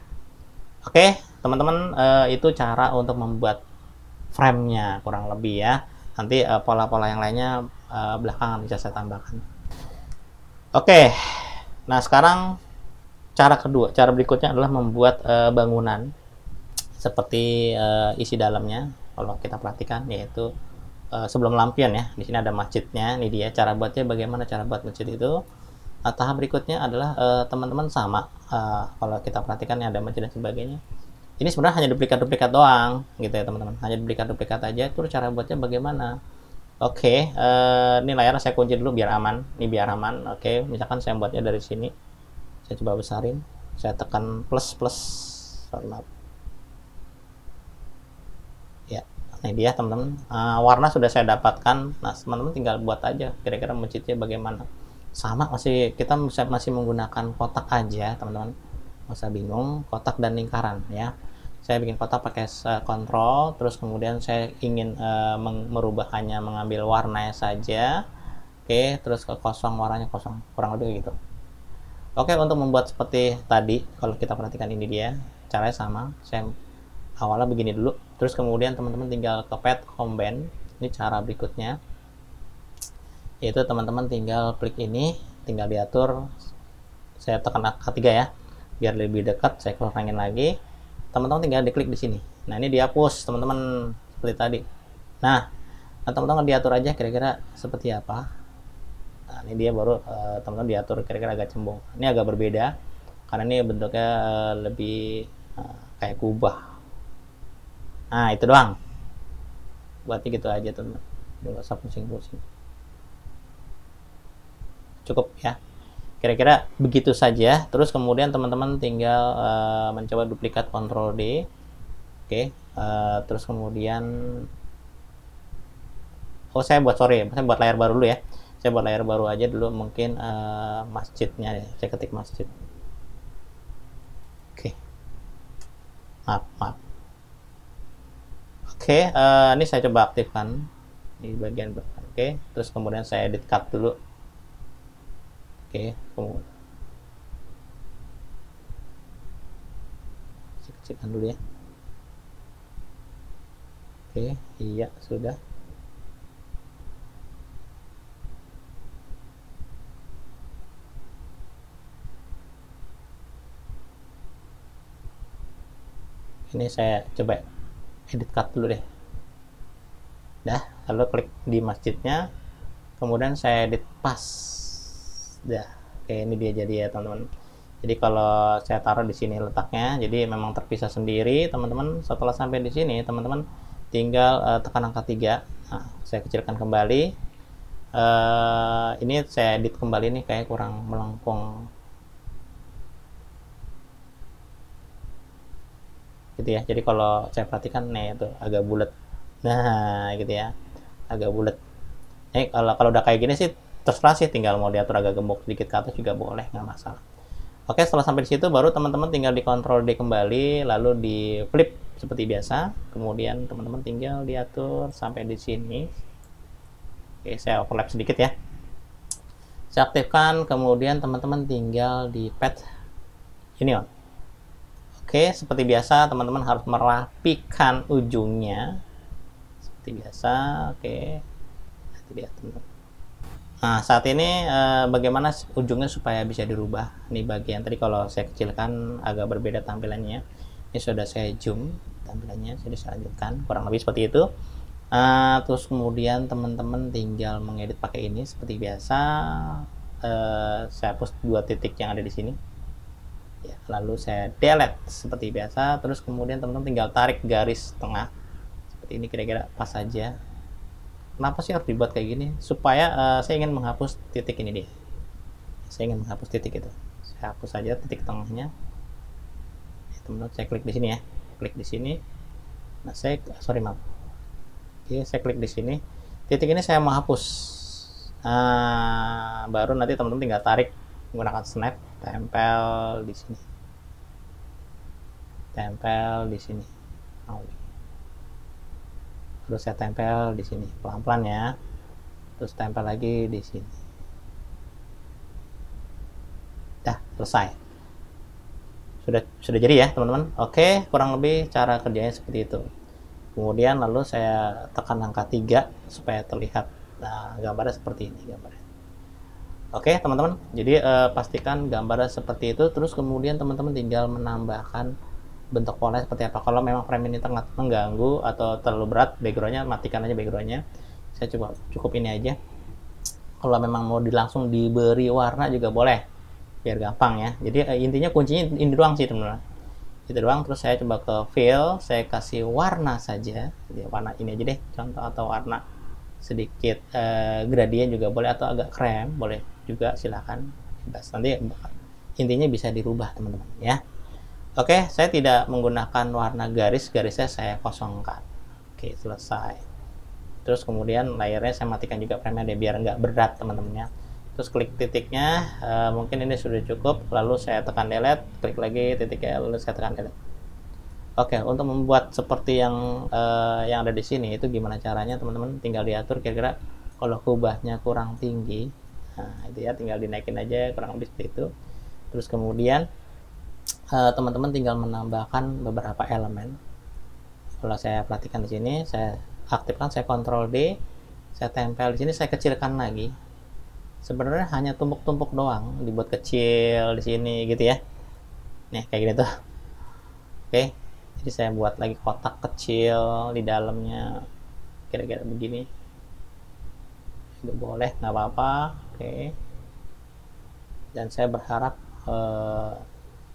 Oke, teman-teman, itu cara untuk membuat frame-nya kurang lebih ya. Nanti pola-pola yang lainnya belakangan bisa saya tambahkan. Oke, nah sekarang cara berikutnya adalah membuat bangunan seperti isi dalamnya. Kalau kita perhatikan, yaitu sebelum lampion ya. Di sini ada masjidnya. Ini dia cara buatnya. Bagaimana cara buat masjid itu? Tahap berikutnya adalah teman-teman sama. Kalau kita perhatikan ada masjid dan sebagainya, ini sebenarnya hanya duplikat doang gitu ya teman-teman, hanya duplikat aja. Terus cara buatnya bagaimana? Oke, ini layar saya kunci dulu biar aman. Ini biar aman. Oke, misalkan saya buatnya dari sini, saya coba besarin, saya tekan plus ya. Ini dia teman-teman, warna sudah saya dapatkan. Nah teman-teman tinggal buat aja kira-kira masjidnya bagaimana. Sama, kita masih menggunakan kotak aja teman-teman, nggak usah bingung, kotak dan lingkaran ya. Saya bikin kotak pakai kontrol, terus kemudian saya ingin merubah hanya mengambil warnanya saja. Oke, terus ke kosong, warnanya kosong, kurang lebih gitu. Oke, untuk membuat seperti tadi, kalau kita perhatikan ini dia caranya sama. Saya awalnya begini dulu, terus kemudian teman-teman tinggal ke pad combine. Ini cara berikutnya, yaitu teman-teman tinggal klik ini, tinggal diatur. Saya tekan angka 3 ya, biar lebih dekat. Saya kurangin lagi, teman-teman tinggal diklik di sini. Nah ini dihapus teman-teman seperti tadi. Nah teman-teman diatur aja kira-kira seperti apa. Nah ini dia baru teman-teman diatur kira-kira agak cembung. Ini agak berbeda karena ini bentuknya lebih kayak kubah. Nah itu doang, buatnya gitu aja teman-teman, nggak usah pusing-pusing. Cukup ya, kira-kira begitu saja. Terus kemudian teman-teman tinggal mencoba duplikat Ctrl D. Oke, terus kemudian saya buat layar baru dulu ya. Saya buat layar baru aja dulu, mungkin masjidnya ya. Saya ketik masjid. Oke, maaf. Oke, ini saya coba aktifkan di bagian belakang. Oke, terus kemudian saya edit cut dulu. Oke, kemudian saya kecilkan dulu ya. Oke, iya sudah. Ini saya coba edit cut dulu deh. Dah, lalu klik di masjidnya, kemudian saya edit pas. Dah, oke, ini dia jadi ya teman-teman. Jadi kalau saya taruh di sini letaknya, jadi memang terpisah sendiri teman-teman. Setelah sampai di sini teman-teman tinggal tekan angka 3. Nah, saya kecilkan kembali. Ini saya edit kembali nih, kayak kurang melengkung gitu ya. Jadi kalau saya perhatikan nih itu agak bulat. Nah gitu ya, agak bulat. Kalau udah kayak gini sih terserah sih, tinggal mau diatur agak gemuk sedikit ke atas juga boleh, nggak masalah. Oke, setelah sampai di situ baru teman-teman tinggal dikontrol D kembali, lalu di flip seperti biasa. Kemudian teman-teman tinggal diatur sampai di sini. Oke, saya overlap sedikit ya. Saya aktifkan, kemudian teman-teman tinggal di pad ini on. Oke, seperti biasa teman-teman harus merapikan ujungnya. Seperti biasa, oke. Nanti lihat teman-teman. Nah, saat ini bagaimana ujungnya supaya bisa dirubah. Ini bagian tadi kalau saya kecilkan agak berbeda tampilannya. Ini sudah saya zoom tampilannya, sudah saya lanjutkan. Kurang lebih seperti itu. Terus kemudian teman-teman tinggal mengedit pakai ini seperti biasa. Saya hapus 2 titik yang ada di sini. Ya, lalu saya delete seperti biasa. Terus kemudian teman-teman tinggal tarik garis tengah. Seperti ini kira-kira pas saja. Kenapa sih harus dibuat kayak gini? Supaya saya ingin menghapus titik ini deh. Saya ingin menghapus titik itu. Saya hapus saja titik tengahnya. Teman-teman, saya klik di sini ya. Klik di sini. Nah, maaf. Oke, saya klik di sini. Titik ini saya mau hapus. Baru nanti teman-teman tinggal tarik menggunakan snap, tempel di sini. Tempel di sini. Terus saya tempel di sini pelan-pelan ya, terus tempel lagi di sini. Dah selesai, sudah jadi ya teman-teman. Oke, kurang lebih cara kerjanya seperti itu. Kemudian lalu saya tekan angka 3 supaya terlihat gambarnya seperti ini gambarnya. Oke teman-teman, jadi pastikan gambarnya seperti itu. Terus kemudian teman-teman tinggal menambahkan bentuk pola seperti apa. Kalau memang frame ini sangat mengganggu atau terlalu berat backgroundnya, matikan aja backgroundnya. Saya cukup ini aja. Kalau memang mau langsung diberi warna juga boleh, biar gampang ya. Jadi intinya kuncinya ini doang sih teman-teman, itu doang. Terus saya coba ke fill, saya kasih warna saja. Jadi warna ini aja deh contoh, atau warna sedikit gradient juga boleh, atau agak krem boleh juga, silakan bebas. Nanti intinya bisa dirubah teman-teman ya. Oke, saya tidak menggunakan warna garisnya saya kosongkan. Oke, selesai. Terus kemudian layernya saya matikan juga frame-nya biar nggak berat teman-teman ya. Terus klik titiknya, mungkin ini sudah cukup. Lalu saya tekan delete, klik lagi titiknya, lalu saya tekan delete. Oke, untuk membuat seperti yang ada di sini itu gimana caranya teman-teman? Tinggal diatur kira-kira kalau kubahnya kurang tinggi, nah itu ya tinggal dinaikin aja kurang lebih seperti itu. Terus kemudian teman-teman tinggal menambahkan beberapa elemen. Kalau saya perhatikan di sini, saya aktifkan, saya Ctrl D, saya tempel di sini, saya kecilkan lagi. Sebenarnya hanya tumpuk-tumpuk doang, dibuat kecil di sini gitu ya. Nih kayak gini tuh. Oke, jadi saya buat lagi kotak kecil di dalamnya, kira-kira begini. Nggak boleh, nggak apa-apa. Oke. Dan saya berharap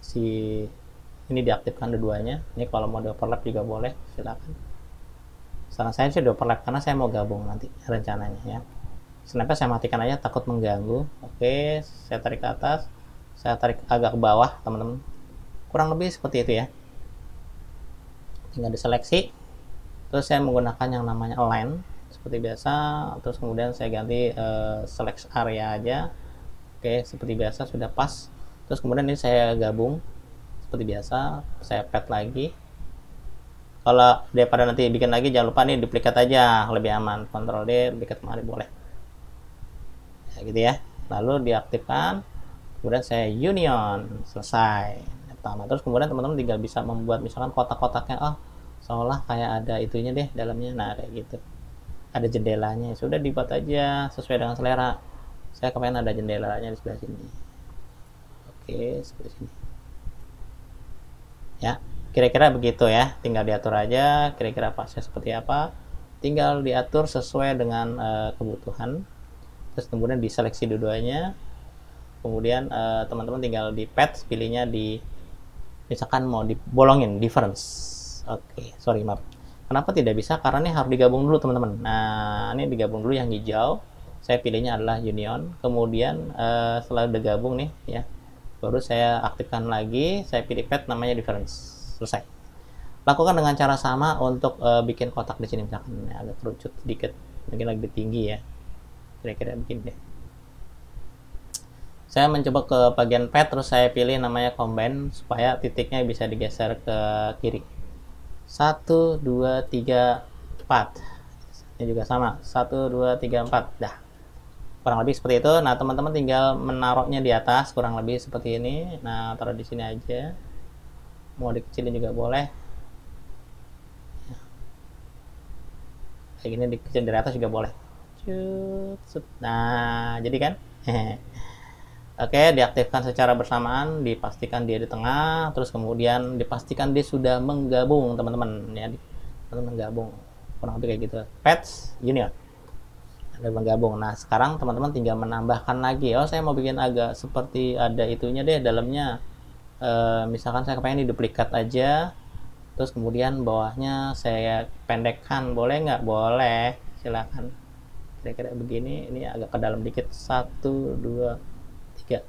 ini diaktifkan dua-duanya. Ini kalau mau di overlap juga boleh, silakan. Saran saya sih di overlap karena saya mau gabung nanti rencananya ya. Snapnya saya matikan aja, takut mengganggu. Oke, saya tarik ke atas, saya tarik agak ke bawah teman-teman. Kurang lebih seperti itu ya. Tinggal diseleksi. Terus saya menggunakan yang namanya align seperti biasa. Terus kemudian saya ganti select area aja. Oke, seperti biasa sudah pas. Terus kemudian ini saya gabung seperti biasa, saya pad lagi. Kalau daripada nanti bikin lagi, jangan lupa nih duplikat aja, lebih aman. Ctrl D, duplikat kemari boleh ya, gitu ya. Lalu diaktifkan, kemudian saya union, selesai pertama. Terus kemudian teman-teman tinggal bisa membuat misalkan kotak-kotaknya, seolah kayak ada itunya deh dalamnya. Nah kayak gitu, ada jendelanya, sudah dibuat aja sesuai dengan selera. Saya kepengen ada jendelanya di sebelah sini. Oke, seperti ini ya, kira-kira begitu ya. Tinggal diatur aja kira-kira pasnya seperti apa, tinggal diatur sesuai dengan kebutuhan. Terus kemudian diseleksi dua-duanya. Kemudian teman-teman tinggal di pad, pilihnya di misalkan mau dibolongin difference. Oke, sorry maaf, kenapa tidak bisa, karena ini harus digabung dulu teman-teman. Nah ini digabung dulu, yang hijau saya pilihnya adalah union. Kemudian setelah udah gabung nih ya, baru saya aktifkan lagi, saya pilih pad namanya difference, selesai. Lakukan dengan cara sama untuk bikin kotak di sini, misalkan agak kerucut sedikit, mungkin lebih tinggi ya, kira-kira begini deh. Saya mencoba ke bagian pad, terus saya pilih namanya combine supaya titiknya bisa digeser ke kiri. 1, 2, 3, 4. Ini juga sama. 1, 2, 3, 4. Dah. Kurang lebih seperti itu. Nah, teman-teman tinggal menaruhnya di atas, kurang lebih seperti ini. Nah, taruh di sini aja. Mau dikecilin juga boleh. Kayak gini dikecilin dari atas juga boleh. Nah, jadi kan? Oke, diaktifkan secara bersamaan, dipastikan dia di tengah, terus kemudian dipastikan dia sudah menggabung, teman-teman. Ya, teman-teman menggabung. Kurang lebih kayak gitu. Patch Junior. Ada menggabung. Nah, sekarang teman-teman tinggal menambahkan lagi. Oh, saya mau bikin agak seperti ada itunya deh dalamnya. Misalkan saya kepengen di duplikat aja. Terus kemudian bawahnya saya pendekkan. Boleh nggak? Boleh. Silakan. Kira-kira begini. Ini agak ke dalam dikit. 1, 2, 3.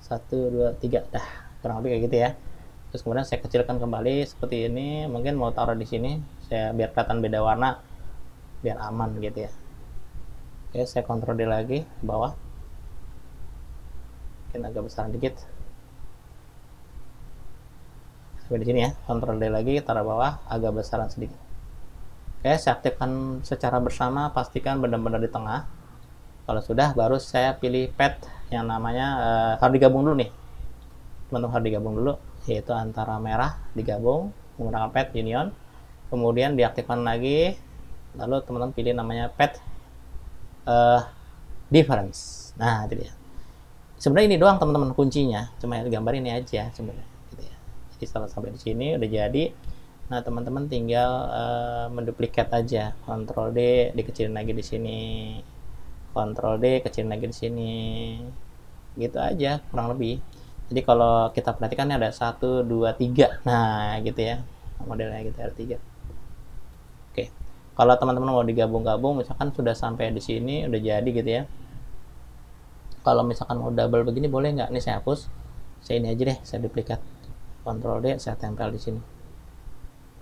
1, 2, 3. Dah, kurang lebih kayak gitu ya. Terus kemudian saya kecilkan kembali seperti ini. Mungkin mau taruh di sini, saya biar kelihatan beda warna, biar aman gitu ya. Oke, saya kontrol D lagi ke bawah. Mungkin agak besar dikit. Sampai di sini ya. Kontrol D lagi, taruh bawah, agak besaran sedikit. Oke, saya aktifkan secara bersama, pastikan benar-benar di tengah. Kalau sudah, baru saya pilih pad yang namanya harus digabung dulu nih, teman-teman, harus digabung dulu, yaitu antara merah digabung menggunakan pad union, kemudian diaktifkan lagi, lalu teman-teman pilih namanya pad difference. Nah, itu dia. Sebenarnya ini doang teman-teman kuncinya, cuma gambar ini aja sebenarnya gitu ya. Jadi setelah sampai di sini udah jadi. Nah, teman-teman tinggal menduplikat aja, Ctrl D, dikecilin lagi di sini, Ctrl D, kecilin lagi di sini, gitu aja kurang lebih. Jadi kalau kita perhatikan ada 1, 2, 3. Nah, gitu ya modelnya gitu, ada 3. Oke, kalau teman-teman mau digabung-gabung, misalkan sudah sampai di sini udah jadi gitu ya. Kalau misalkan mau double begini boleh nggak? Nih saya hapus, saya ini aja deh, saya duplikat, Ctrl D, saya tempel di sini.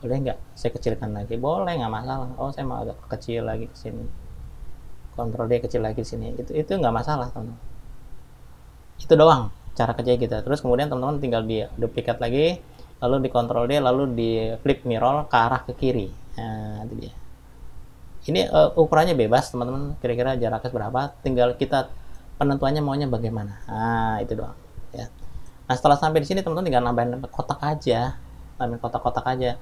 Boleh nggak? Saya kecilkan lagi, boleh, nggak masalah. Oh, saya mau agak kecil lagi ke sini, Ctrl D, kecil lagi di sini. Itu nggak masalah, teman-teman. Itu doang cara kerja kita. Terus kemudian teman-teman tinggal di duplikat lagi, lalu di Ctrl D, lalu di flip mirror ke arah ke kiri. Nah, itu dia. Ini ukurannya bebas, teman-teman. Kira-kira jaraknya berapa? Tinggal kita penentuannya maunya bagaimana. Nah, itu doang. Ya. Nah, setelah sampai di sini, teman-teman tinggal nambahin kotak aja, nambahin kotak-kotak aja.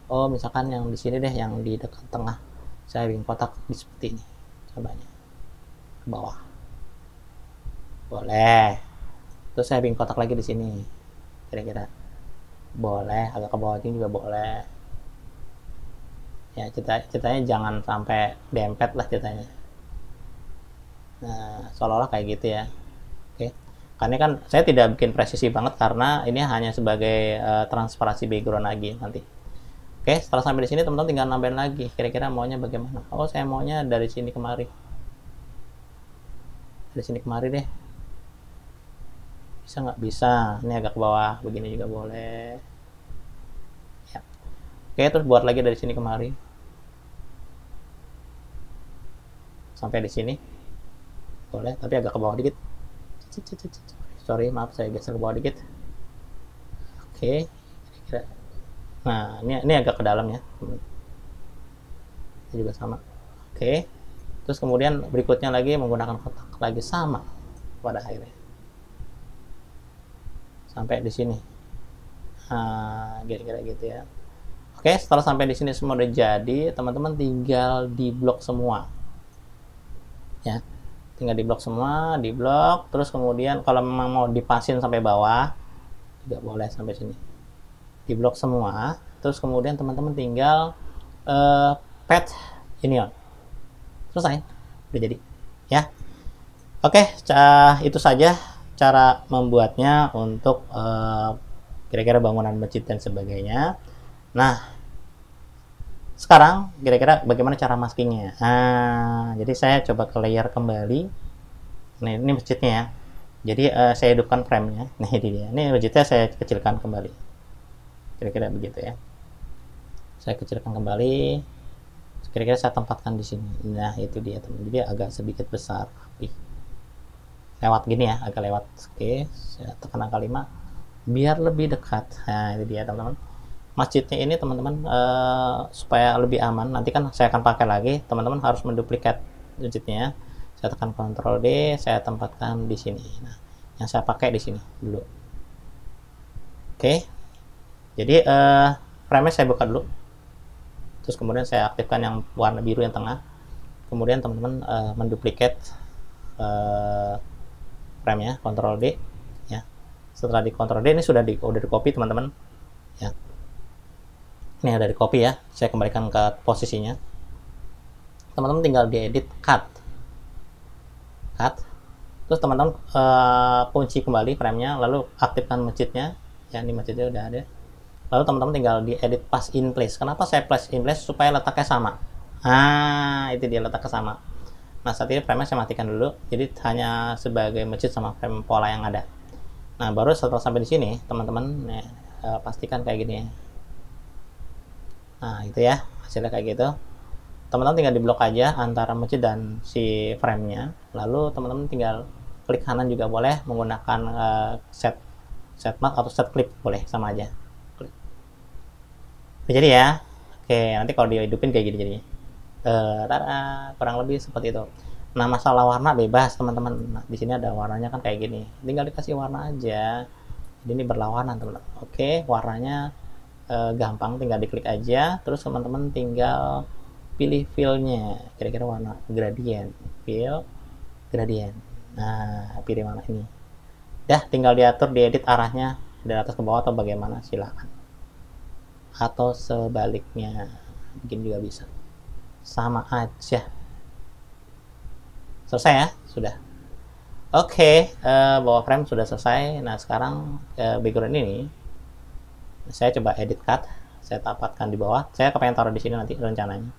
Oh, misalkan yang di sini deh, yang di dekat tengah, saya bikin kotak seperti ini. Contohnya ke bawah. Boleh. Terus saya bikin kotak lagi di sini. Kira-kira boleh, agak ke bawah ini juga boleh. Ya, ceritanya jangan sampai dempet lah ceritanya. Nah, seolah-olah kayak gitu ya. Oke. Karena kan saya tidak bikin presisi banget karena ini hanya sebagai transparansi background lagi nanti. Oke, setelah sampai di sini teman-teman tinggal nambahin lagi. Kira-kira maunya bagaimana? Oh, saya maunya dari sini kemari. Dari sini kemari deh. Bisa nggak? Bisa. Ini agak ke bawah. Begini juga boleh. Ya. Oke, terus buat lagi dari sini kemari. Sampai di sini. Boleh, tapi agak ke bawah dikit. Sorry, maaf, saya geser ke bawah dikit. Oke. Kira-kira. Nah, ini agak ke dalam ya. Ini juga sama. Oke. Terus kemudian berikutnya lagi menggunakan kotak lagi sama pada akhirnya. Sampai di sini. Nah, kira-kira gitu ya. Oke, setelah sampai di sini semua udah jadi, teman-teman tinggal di blok semua. Ya. Tinggal di blok semua, di blok, terus kemudian kalau memang mau dipasin sampai bawah juga boleh sampai sini. Di blok semua, terus kemudian teman-teman tinggal pad union. Selesai, udah jadi ya. Oke, itu saja cara membuatnya untuk kira-kira bangunan masjid dan sebagainya. Nah, sekarang kira-kira bagaimana cara maskingnya? Nah, jadi saya coba ke layer kembali. Nah, ini masjidnya ya. Jadi saya hidupkan framenya. Nah, ini dia. Ini masjidnya saya kecilkan kembali. Kira-kira begitu ya. Saya kecilkan kembali. Kira-kira saya tempatkan di sini. Nah, itu dia teman. Jadi agak sedikit besar. lewat gini ya, agak lewat. Oke, saya tekan angka 5 biar lebih dekat. Nah, ini dia teman-teman. Masjidnya ini teman-teman, supaya lebih aman, nanti kan saya akan pakai lagi, teman-teman harus menduplikat masjidnya. Saya tekan Ctrl D, saya tempatkan di sini. Nah, yang saya pakai di sini dulu. Oke, jadi frame-nya saya buka dulu, terus kemudian saya aktifkan yang warna biru yang tengah, kemudian teman-teman menduplikat frame-nya, Ctrl D ya. Setelah di Ctrl D, ini sudah di copy teman-teman ya. Ini ada di copy ya, saya kembalikan ke posisinya. Teman-teman tinggal diedit cut, terus teman-teman kunci kembali frame-nya, lalu aktifkan masjidnya ya. Ini masjidnya udah ada, lalu teman-teman tinggal diedit pass in place. Kenapa saya pass in place? Supaya letaknya sama. Nah, itu dia letaknya sama. Nah, saat ini frame-nya saya matikan dulu, jadi hanya sebagai masjid sama frame pola yang ada. Nah, baru setelah sampai di sini teman-teman pastikan kayak gini ya. Nah, itu ya hasilnya kayak gitu. Teman-teman tinggal diblok aja antara masjid dan si frame-nya, lalu teman-teman tinggal klik kanan juga boleh, menggunakan set mask atau set clip boleh, sama aja. Klik. Jadi ya, oke, nanti kalau dihidupin kayak gini jadinya. Kurang lebih seperti itu. Nah, masalah warna bebas teman-teman. Nah, di sini ada warnanya kan kayak gini, tinggal dikasih warna aja. Jadi ini berlawanan teman-teman. Oke, warnanya gampang, tinggal diklik aja, terus teman-teman tinggal pilih fill-nya, kira-kira warna gradient, fill gradient. Nah, pilih mana ini. Dah, tinggal diatur, diedit arahnya dari atas ke bawah atau bagaimana, silakan. Atau sebaliknya, bikin juga bisa. Sama aja. Selesai ya, sudah. Oke, bawah frame sudah selesai. Nah, sekarang background ini saya coba edit cut, saya tempatkan di bawah. Saya kepengen taruh di sini nanti rencananya.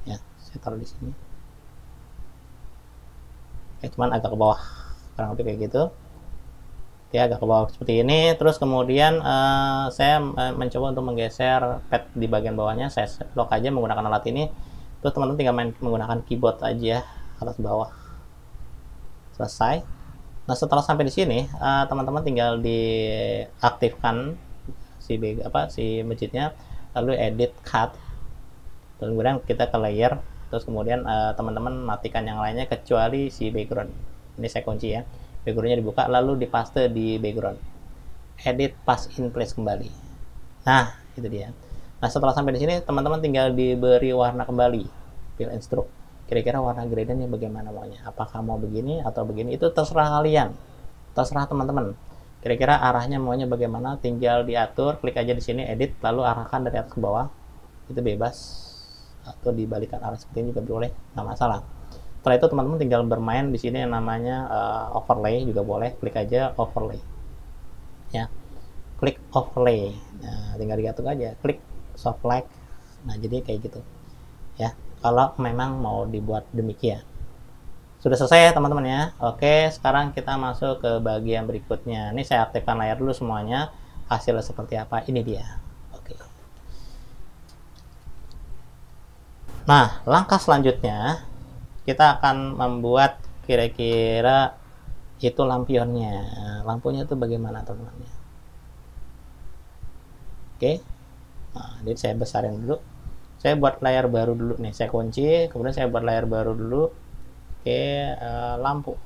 Ya, saya taruh di sini. Cuman agak ke bawah, kurang lebih kayak gitu. Ya, agak ke bawah seperti ini. Terus kemudian saya mencoba untuk menggeser pad di bagian bawahnya. Saya lock aja menggunakan alat ini. Terus teman-teman tinggal menggunakan keyboard aja, atas bawah. Selesai. Nah, setelah sampai di sini, teman-teman tinggal diaktifkan si masjidnya, lalu edit cut, terus kemudian kita ke layer, terus kemudian teman-teman matikan yang lainnya kecuali si background. Ini saya kunci ya, backgroundnya dibuka, lalu dipaste di background, edit pass in place kembali. Nah, itu dia. Nah, setelah sampai di sini teman-teman tinggal diberi warna kembali, fill and stroke. Kira-kira warna gradientnya bagaimana maunya, apakah mau begini atau begini, itu terserah kalian, terserah teman-teman. Kira-kira arahnya maunya bagaimana, tinggal diatur, klik aja di sini edit, lalu arahkan dari atas ke bawah, itu bebas, atau dibalikan arah seperti ini juga boleh, nggak masalah. Setelah itu teman-teman tinggal bermain di sini yang namanya overlay juga boleh, klik aja overlay ya, klik overlay. Nah, tinggal diatur aja, klik soft light. Nah, jadi kayak gitu ya, kalau memang mau dibuat demikian. Sudah selesai ya teman-teman ya. Oke, sekarang kita masuk ke bagian berikutnya. Ini saya aktifkan layar dulu semuanya, hasilnya seperti apa, ini dia. Oke. Nah, langkah selanjutnya kita akan membuat kira-kira itu lampionnya. Lampunya itu bagaimana teman-teman. Oke. Nah, jadi saya besarin dulu. Saya buat layar baru dulu nih, saya kunci, kemudian saya buat layar baru dulu. Oke, lampu.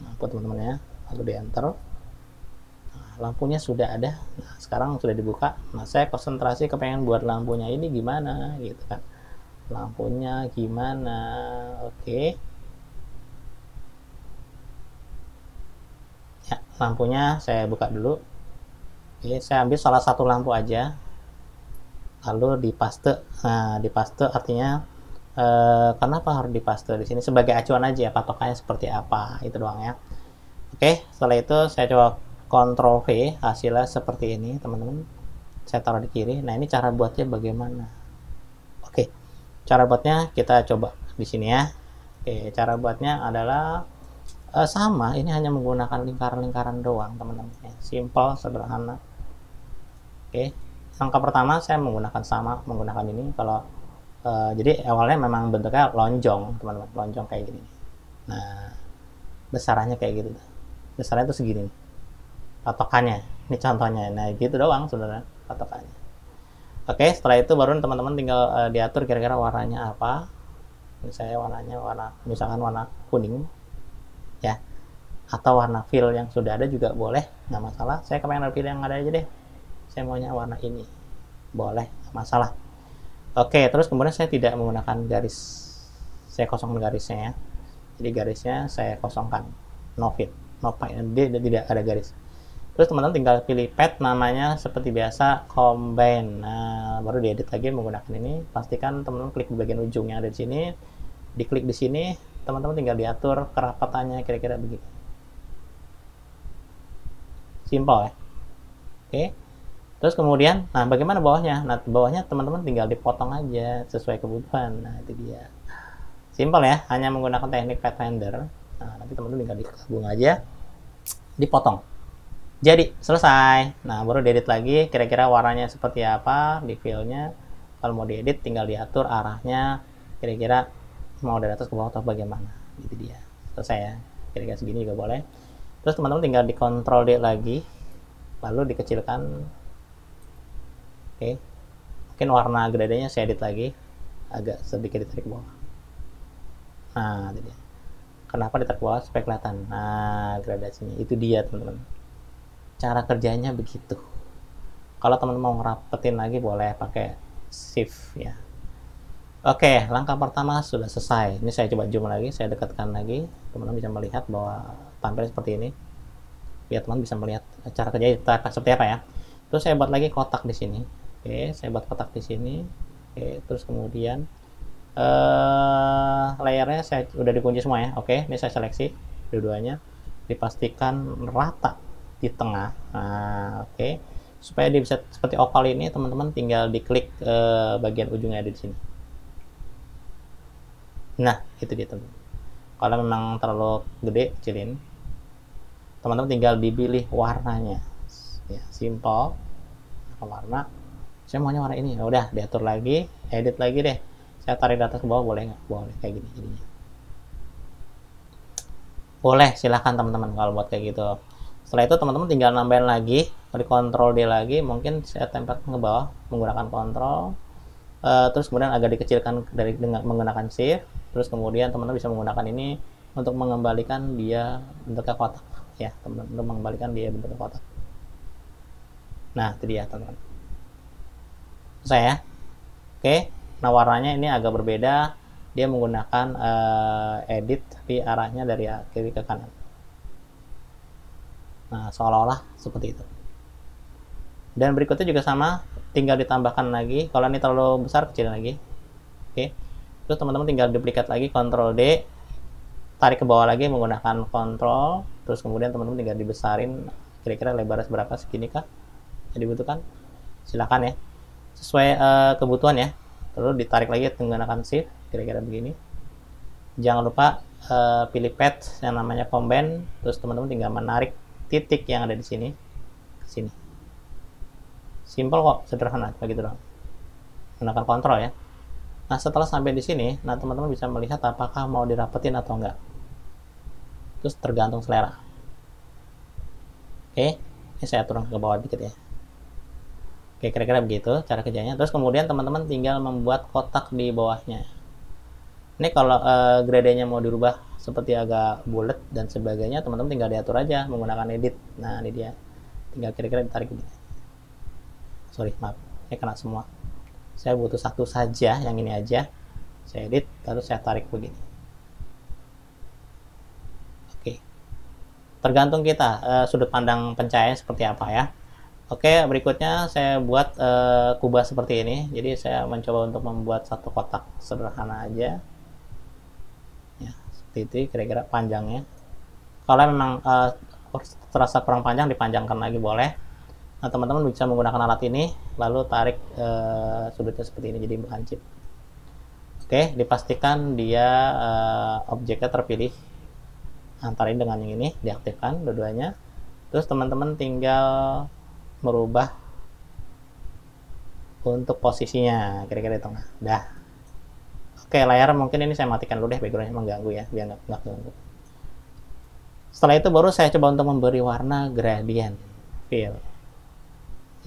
Lampu teman-teman ya, lalu di enter. Nah, lampunya sudah ada. Nah, sekarang sudah dibuka. Nah, saya konsentrasi kepengen buat lampunya ini gimana, gitu kan. Lampunya gimana? Oke. Ya, lampunya saya buka dulu. Oke, saya ambil salah satu lampu aja, lalu dipaste. Nah, dipaste artinya kenapa harus dipaste di sini, sebagai acuan aja patokannya seperti apa, itu doang ya. Oke, setelah itu saya coba Ctrl V, hasilnya seperti ini teman-teman. Saya taruh di kiri. Nah, ini cara buatnya bagaimana? Oke, cara buatnya kita coba di sini ya. Oke, cara buatnya adalah sama, ini hanya menggunakan lingkaran-lingkaran doang teman-teman ya. Simple, sederhana. Oke, langkah pertama saya menggunakan ini. Kalau Jadi awalnya memang bentuknya lonjong, teman-teman, lonjong kayak gini. Nah, besarannya kayak gitu. Besarannya tuh segini nih, patokannya. Ini contohnya. Nah, gitu doang sebenarnya patokannya. Oke, setelah itu baru teman-teman tinggal diatur kira-kira warnanya apa. Misalnya misalkan warna kuning, ya, atau warna fill yang sudah ada juga boleh, nggak masalah. Saya kepengen fill yang ada aja deh. Saya maunya warna ini, boleh, nggak masalah. Oke, terus kemudian saya tidak menggunakan garis, saya kosongkan garisnya ya. Jadi garisnya saya kosongkan, no fill, no fill, dia tidak ada garis. Terus teman-teman tinggal pilih pad, namanya seperti biasa combine. Nah, baru diedit lagi menggunakan ini. Pastikan teman-teman klik di bagian ujung yang ada di sini, diklik di sini, teman-teman tinggal diatur kerapatannya kira-kira begitu. Simple ya. Oke. Terus kemudian, nah bagaimana bawahnya? Nah, bawahnya teman-teman tinggal dipotong aja sesuai kebutuhan. Nah, itu dia. Simple ya, hanya menggunakan teknik Pathfinder. Nah, nanti teman-teman tinggal digabung aja, dipotong. Jadi selesai. Nah, baru diedit lagi kira-kira warnanya seperti apa di file-nya. Kalau mau diedit tinggal diatur arahnya kira-kira mau dari atas ke bawah atau bagaimana. Gitu dia. Selesai ya. Kira-kira segini juga boleh. Terus teman-teman tinggal dikontrol D lagi, lalu dikecilkan. Oke. Mungkin warna gradenya saya edit lagi, agak sedikit ditarik ke bawah. Nah, itu dia. Kenapa ditarik ke bawah supaya kelihatan? Nah, gradasinya itu dia, teman-teman. Cara kerjanya begitu. Kalau teman-teman mau ngerapetin lagi boleh pakai shift ya. Oke, langkah pertama sudah selesai. Ini saya coba zoom lagi, saya dekatkan lagi. Teman-teman bisa melihat bahwa tampilnya seperti ini. Biar teman bisa melihat cara kerjanya seperti apa ya. Terus saya buat lagi kotak di sini. Oke, saya buat kotak di sini. Oke, terus kemudian layarnya saya udah dikunci semua ya. Oke, ini saya seleksi dua-duanya. Dipastikan rata di tengah. Nah, oke. Supaya dia bisa seperti oval ini, teman-teman tinggal diklik bagian ujungnya ada di sini. Nah, itu dia, teman. Kalau memang terlalu gede, kecilin. Teman-teman tinggal dipilih warnanya. Ya, simple. Warna. Saya maunya warna ini. Ya udah, diatur lagi, edit lagi deh. Saya tarik di atas ke bawah, boleh nggak? Boleh, kayak gini jadinya. Boleh, silahkan teman-teman kalau buat kayak gitu. Setelah itu teman-teman tinggal nambahin lagi, di kontrol D lagi, mungkin saya tempelkan ke bawah menggunakan kontrol, terus kemudian agak dikecilkan dengan menggunakan shift, terus kemudian teman-teman bisa menggunakan ini untuk mengembalikan dia bentuknya kotak ya, teman-teman, untuk mengembalikan dia bentuknya kotak. Nah, itu dia teman-teman. Selesai ya. Oke, nah warnanya ini agak berbeda, dia menggunakan edit tapi arahnya dari kiri ke kanan. Nah, seolah-olah seperti itu. Dan berikutnya juga sama, tinggal ditambahkan lagi. Kalau ini terlalu besar, kecilin lagi. Oke. Terus teman-teman tinggal duplikat lagi, Ctrl D, tarik ke bawah lagi menggunakan Ctrl. Terus kemudian teman-teman tinggal dibesarin. Kira-kira lebarnya seberapa, segini kah yang dibutuhkan? Silakan ya. Sesuai kebutuhan ya. Lalu ditarik lagi menggunakan Shift, kira-kira begini. Jangan lupa pilih pad yang namanya combine. Terus teman-teman tinggal menarik titik yang ada di sini ke sini. Simple kok, sederhana begitu dong. Gunakan kontrol ya. Nah, setelah sampai di sini, nah teman-teman bisa melihat apakah mau dirapetin atau enggak. Terus tergantung selera. Oke, ini saya turun ke bawah dikit ya. Oke, kira-kira begitu cara kerjanya. Terus kemudian teman-teman tinggal membuat kotak di bawahnya. Ini kalau gradenya mau dirubah seperti agak bulat dan sebagainya, teman-teman tinggal diatur aja menggunakan edit. Nah, ini dia. Tinggal kira-kira ditarik begini. Sorry, maaf. Ini kena semua. Saya butuh satu saja, yang ini aja. Saya edit, lalu saya tarik begini. Oke. Tergantung kita sudut pandang pencahayaan seperti apa ya. Oke, berikutnya saya buat kubah seperti ini. Jadi saya mencoba untuk membuat satu kotak sederhana aja. Ya, seperti itu kira-kira panjangnya. Kalau memang terasa kurang panjang, dipanjangkan lagi boleh. Nah, teman-teman bisa menggunakan alat ini, lalu tarik sudutnya seperti ini jadi berlancip. Oke, dipastikan dia objeknya terpilih antara ini dengan yang ini, diaktifkan dua-duanya. Terus teman-teman tinggal merubah untuk posisinya, kira-kira di tengah. Dah, Oke, layar mungkin ini saya matikan dulu deh, backgroundnya mengganggu ya, biar nggak ganggu. Setelah itu baru saya coba untuk memberi warna gradient fill.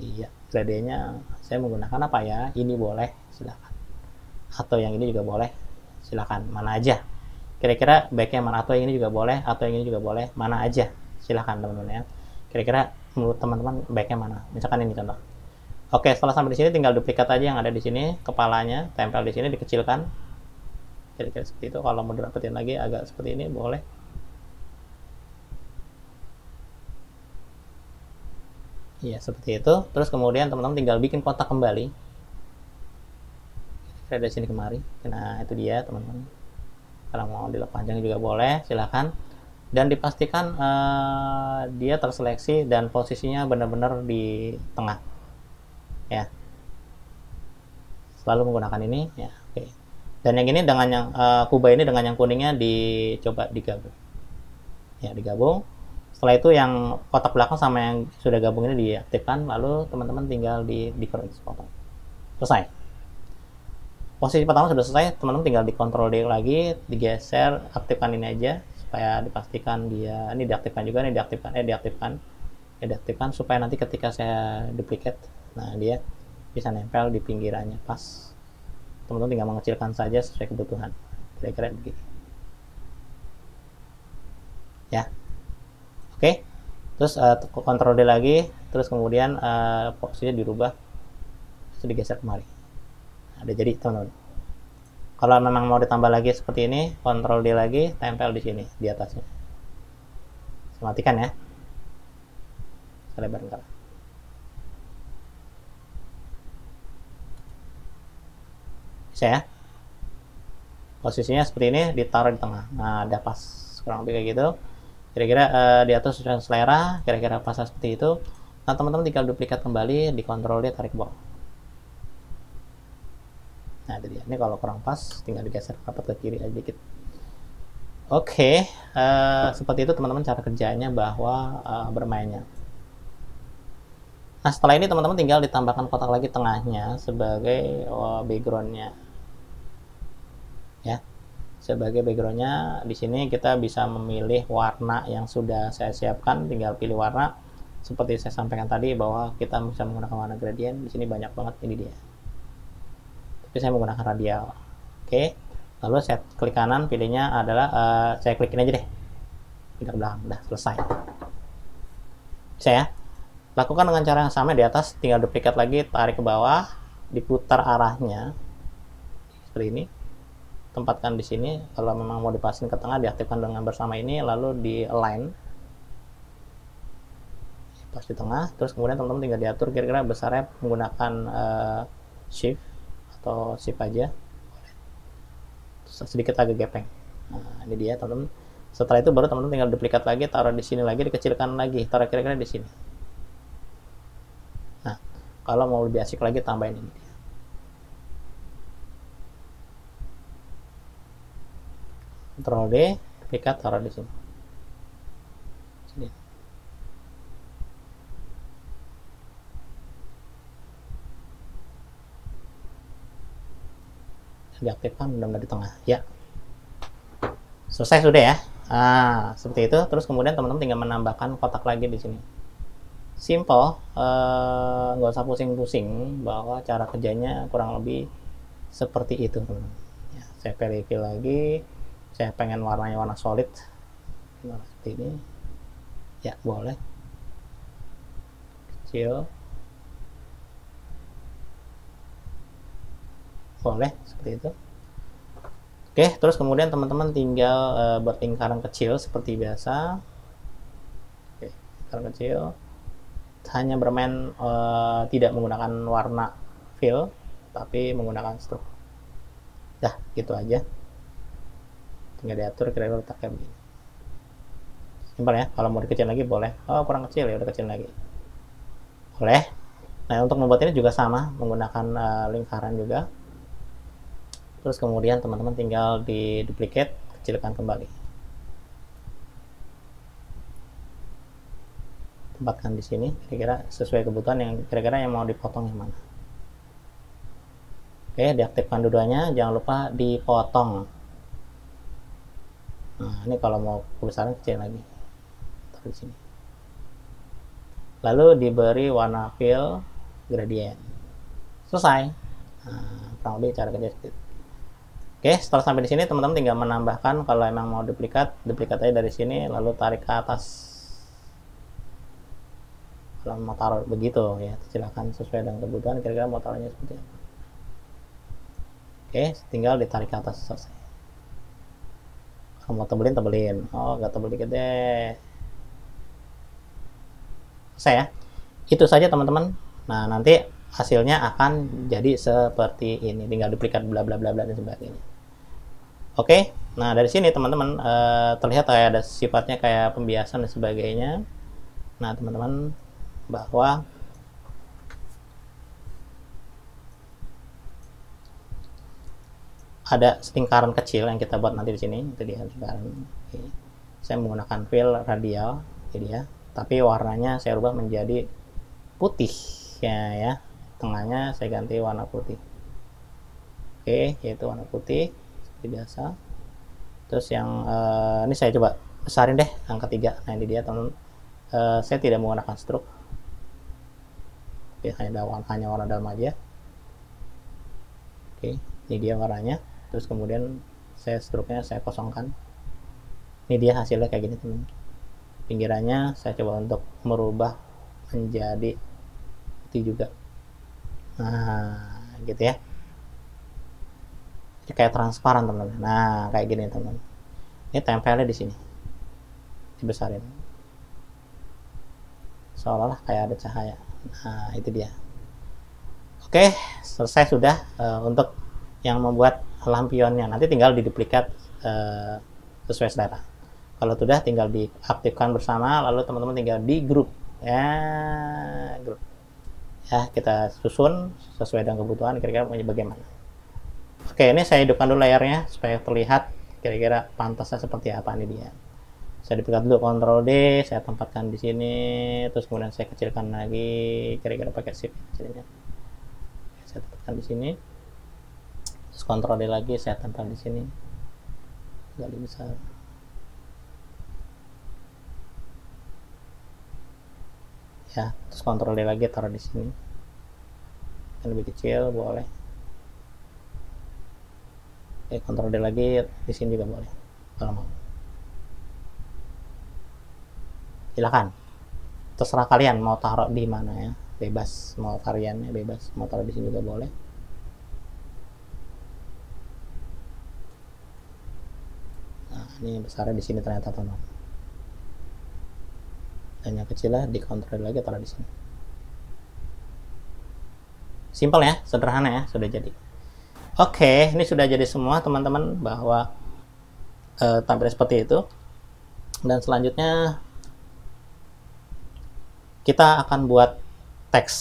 Iya, gradiennya saya menggunakan apa ya? Ini boleh, silakan. Atau yang ini juga boleh, silakan. Mana aja. Kira-kira baiknya mana, atau yang ini juga boleh, atau yang ini juga boleh, mana aja. Silakan teman-teman ya. Kira-kira menurut teman-teman baiknya mana? Misalkan ini contoh. Oke, setelah sampai di sini tinggal duplikat aja yang ada di sini, kepalanya tempel di sini, dikecilkan. Kira-kira seperti itu. Kalau mau dirapetin lagi agak seperti ini boleh. Iya, seperti itu. Terus kemudian teman-teman tinggal bikin kotak kembali. Kira dari sini kemari. Nah, itu dia teman-teman. Kalau mau dipanjang juga boleh, silahkan. Dan dipastikan dia terseleksi dan posisinya benar-benar di tengah. Ya. Selalu menggunakan ini, ya. Oke. Dan yang ini dengan yang kubah ini dengan yang kuningnya dicoba digabung. Ya, digabung. Setelah itu yang kotak belakang sama yang sudah gabung ini diaktifkan, lalu teman-teman tinggal di cross potong. Selesai. Posisi pertama sudah selesai, teman-teman tinggal dikontrol D lagi, digeser, aktifkan ini aja supaya dipastikan dia ini diaktifkan juga, ini diaktifkan supaya nanti ketika saya duplicate, nah dia bisa nempel di pinggirannya pas. Teman-teman tinggal mengecilkan saja sesuai kebutuhan. Kira-kira begitu. Ya. Oke, terus kontrol D lagi, terus kemudian posisinya dirubah, terus digeser kemari. Nah, udah jadi teman-teman. Kalau memang mau ditambah lagi seperti ini, kontrol D lagi, tempel di sini, di atasnya. Saya matikan ya. Saya lebarin kalau. Bisa ya. Posisinya seperti ini, ditaruh di tengah. Nah, ada pas kurang lebih kayak gitu. Kira-kira diatur sesuai selera, kira-kira pas seperti itu. Nah, teman-teman tinggal duplikat kembali, dikontrol dia, tarik bawah. Nah, itu dia. Ini kalau kurang pas, tinggal digeser rapat ke kiri aja dikit. Oke, seperti itu teman-teman cara kerjanya bahwa bermainnya. Nah, setelah ini teman-teman tinggal ditambahkan kotak lagi tengahnya sebagai backgroundnya. Ya. Sebagai backgroundnya di sini kita bisa memilih warna yang sudah saya siapkan, tinggal pilih warna seperti saya sampaikan tadi bahwa kita bisa menggunakan warna gradient. Di sini banyak banget, ini dia, tapi saya menggunakan radial. Oke, lalu saya klik kanan, pilihnya adalah saya klikin aja deh pindah ke belakang, udah selesai. Bisa ya, lakukan dengan cara yang sama di atas, tinggal duplikat lagi, tarik ke bawah, diputar arahnya seperti ini, tempatkan di sini. Kalau memang mau dipasin ke tengah, diaktifkan dengan bersama ini, lalu di align pas di tengah. Terus kemudian teman-teman tinggal diatur kira-kira besarnya menggunakan shift atau shift aja, sedikit agak gepeng. Nah, ini dia teman-teman. Setelah itu baru teman-teman tinggal duplikat lagi, taruh di sini lagi, dikecilkan lagi, taruh kira-kira di sini. Nah, kalau mau lebih asik lagi, tambahin ini. Ctrl D, duplikat, taruh di sini. Diaktifkan benar-benar di tengah. Ya, selesai sudah ya. Nah, seperti itu. Terus kemudian teman-teman tinggal menambahkan kotak lagi di sini. Simple, nggak usah pusing-pusing, bahwa cara kerjanya kurang lebih seperti itu, teman-teman. Ya, saya pilih lagi. Saya pengen warnanya warna solid, nah, seperti ini. Ya, boleh. Kecil. Boleh, seperti itu. Oke, terus kemudian teman-teman tinggal buat lingkaran kecil seperti biasa. Oke, lingkaran kecil. Hanya bermain tidak menggunakan warna fill, tapi menggunakan stroke. Dah, gitu aja. Tinggal diatur kira-kira letaknya begini. Simpel ya. Kalau mau dikecil lagi boleh. Oh, kurang kecil ya, udah kecil lagi. Boleh. Nah, untuk membuat ini juga sama, menggunakan lingkaran juga. Terus kemudian teman-teman tinggal di duplicate, kecilkan kembali. Tempatkan di sini, kira-kira sesuai kebutuhan yang kira-kira yang mau dipotong yang mana. Oke, diaktifkan dua-duanya, jangan lupa dipotong. Nah, ini kalau mau kebesaran kecil lagi. Taruh di sini. Lalu diberi warna fill gradient. Selesai. Nah, kurang lebih cara kerja seperti itu. Oke, setelah sampai di sini teman-teman tinggal menambahkan, kalau emang mau duplikat aja dari sini, lalu tarik ke atas. Kalau mau taruh begitu ya, silakan sesuai dengan kebutuhan, kira-kira mau taruhnya seperti apa. Oke, tinggal ditarik ke atas, selesai. Kalau mau tebelin, oh nggak tebel dikit deh. Selesai ya. Itu saja teman-teman. Nah, nanti hasilnya akan jadi seperti ini, tinggal duplikat bla bla bla bla dan sebagainya. Oke, nah dari sini teman-teman terlihat kayak ada sifatnya kayak pembiasan dan sebagainya. Nah teman-teman, bahwa ada lingkaran kecil yang kita buat nanti di sini, itu dia lingkaran. Oke. Saya menggunakan fill radial, ini ya, tapi warnanya saya rubah menjadi putih ya. Tengahnya saya ganti warna putih. Oke, yaitu warna putih seperti biasa. Terus yang ini saya coba besarin deh yang ketiga. Nah ini dia teman-teman. Saya tidak menggunakan stroke. Oke, hanya warna dalam aja. Oke, ini dia warnanya. Terus kemudian stroke-nya saya kosongkan. Ini dia hasilnya kayak gini teman-teman. Pinggirannya saya coba untuk merubah menjadi putih juga. Nah, gitu ya. Jadi kayak transparan teman-teman. Nah, kayak gini teman-teman. Ini tempelnya di sini. Dibesarin. Seolah-olah kayak ada cahaya. Nah, itu dia. Oke, selesai sudah untuk yang membuat lampionnya. Nanti tinggal diduplikat sesuai selera. Kalau sudah tinggal diaktifkan bersama, lalu teman-teman tinggal di grup. Grup. Ya, kita susun sesuai dengan kebutuhan kira-kira bagaimana. Oke, ini saya hidupkan dulu layarnya supaya terlihat kira-kira pantasnya seperti apa ini dia. Saya duplikat dulu, Ctrl D, saya tempatkan di sini, terus kemudian saya kecilkan lagi, kira-kira pakai shift kecilnya. Saya tempatkan di sini, terus Ctrl D lagi, saya tempel di sini, agak lebih besar. Ya, terus Ctrl D lagi, taruh di sini, yang lebih kecil boleh. Oke, Ctrl D lagi, di sini juga boleh, kalau mau. Silakan, terserah kalian mau taruh di mana ya, bebas, mau variannya bebas, mau taruh di sini juga boleh. Nah, ini besarnya di sini ternyata teman. Dan yang kecilnya di Ctrl lagi, taruh di sini. Simpel ya, sederhana ya, sudah jadi. Oke, ini sudah jadi semua teman-teman, bahwa tampil seperti itu. Dan selanjutnya kita akan buat teks.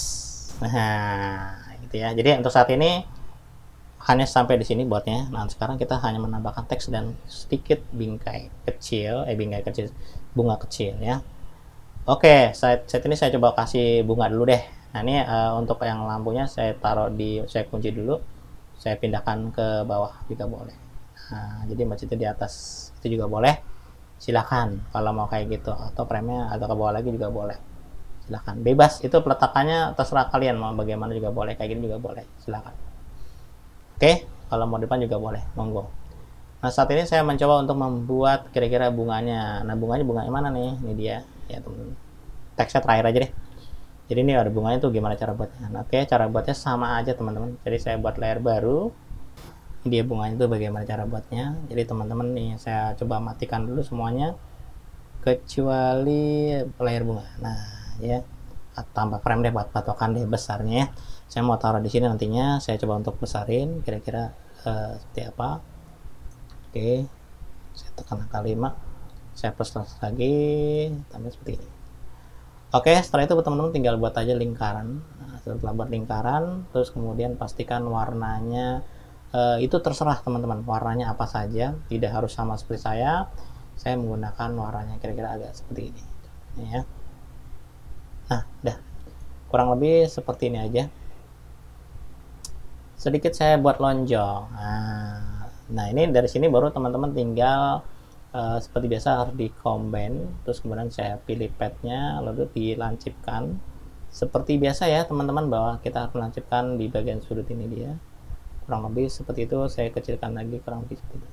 Nah, gitu ya. Jadi untuk saat ini hanya sampai di sini buatnya. Nah, sekarang kita hanya menambahkan teks dan sedikit bingkai kecil, bunga kecil ya. Oke, saat ini saya coba kasih bunga dulu deh. Nah, ini untuk yang lampunya saya saya kunci dulu. Saya pindahkan ke bawah juga boleh. Nah, jadi masih itu di atas itu juga boleh. Silahkan kalau mau kayak gitu, atau frame-nya atau ke bawah lagi juga boleh. Silahkan, bebas, itu peletakannya terserah kalian, mau bagaimana juga boleh, kayak gini juga boleh, silahkan. Oke, kalau mau depan juga boleh, monggo. Nah, saat ini saya mencoba untuk membuat kira-kira bunganya. Nah, bunganya bunga yang mana nih? Ini dia ya teman. Teksnya terakhir aja deh. Jadi ini ada bunganya tuh, gimana cara buatnya. Nah, oke, cara buatnya sama aja teman-teman. Jadi saya buat layar baru. Ini dia bunganya tuh bagaimana cara buatnya. Jadi teman-teman nih, saya coba matikan dulu semuanya kecuali layar bunga. Nah, ya, tambah frame deh buat patokan deh besarnya ya. Saya mau taruh di sini nantinya, saya coba untuk besarin kira-kira seperti apa. Oke, saya tekan angka 5, saya plus lagi, tambah seperti ini. Oke, setelah itu teman-teman tinggal buat aja lingkaran. Nah, setelah buat lingkaran, terus kemudian pastikan warnanya itu terserah teman-teman, warnanya apa saja, tidak harus sama seperti saya menggunakan warnanya kira-kira agak seperti ini ya. Nah, udah kurang lebih seperti ini aja. sedikit saya buat lonjong. Nah ini dari sini baru teman-teman tinggal seperti biasa harus di combine, terus kemudian saya pilih padnya lalu dilancipkan seperti biasa ya teman-teman, bahwa kita harus melancipkan di bagian sudut ini dia, kurang lebih seperti itu. Saya kecilkan lagi kurang lebih seperti itu.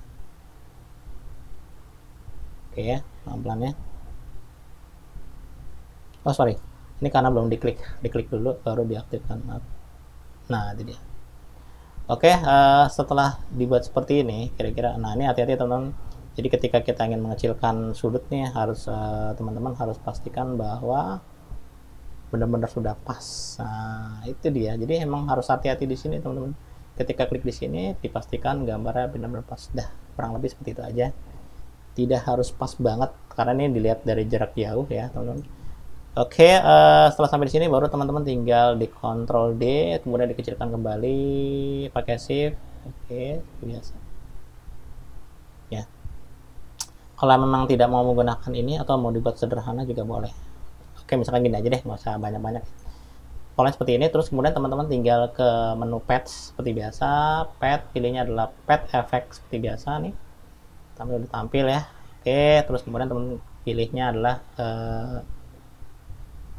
Oke ya, pelan-pelan ya. Oh sorry, ini karena belum diklik dulu baru diaktifkan, maaf. Nah itu dia. Oke, setelah dibuat seperti ini kira-kira, nah ini hati-hati teman-teman, jadi ketika kita ingin mengecilkan sudut nih harus teman-teman harus pastikan bahwa benar-benar sudah pas. Nah itu dia, jadi emang harus hati-hati di sini teman-teman, ketika klik di sini dipastikan gambarnya benar-benar pas. Dah kurang lebih seperti itu aja, tidak harus pas banget karena ini dilihat dari jarak jauh ya teman-teman. Oke, setelah sampai di sini baru teman-teman tinggal di Ctrl D, kemudian dikecilkan kembali pakai Shift. Oke, biasa. Ya. Kalau memang tidak mau menggunakan ini atau mau dibuat sederhana juga boleh. Oke, misalkan gini aja deh, nggak usah banyak-banyak. Polanya seperti ini, terus kemudian teman-teman tinggal ke menu Pad seperti biasa. Pad, pilihnya adalah Pad Effect seperti biasa nih. Udah tampil ya. Oke, terus kemudian teman-teman pilihnya adalah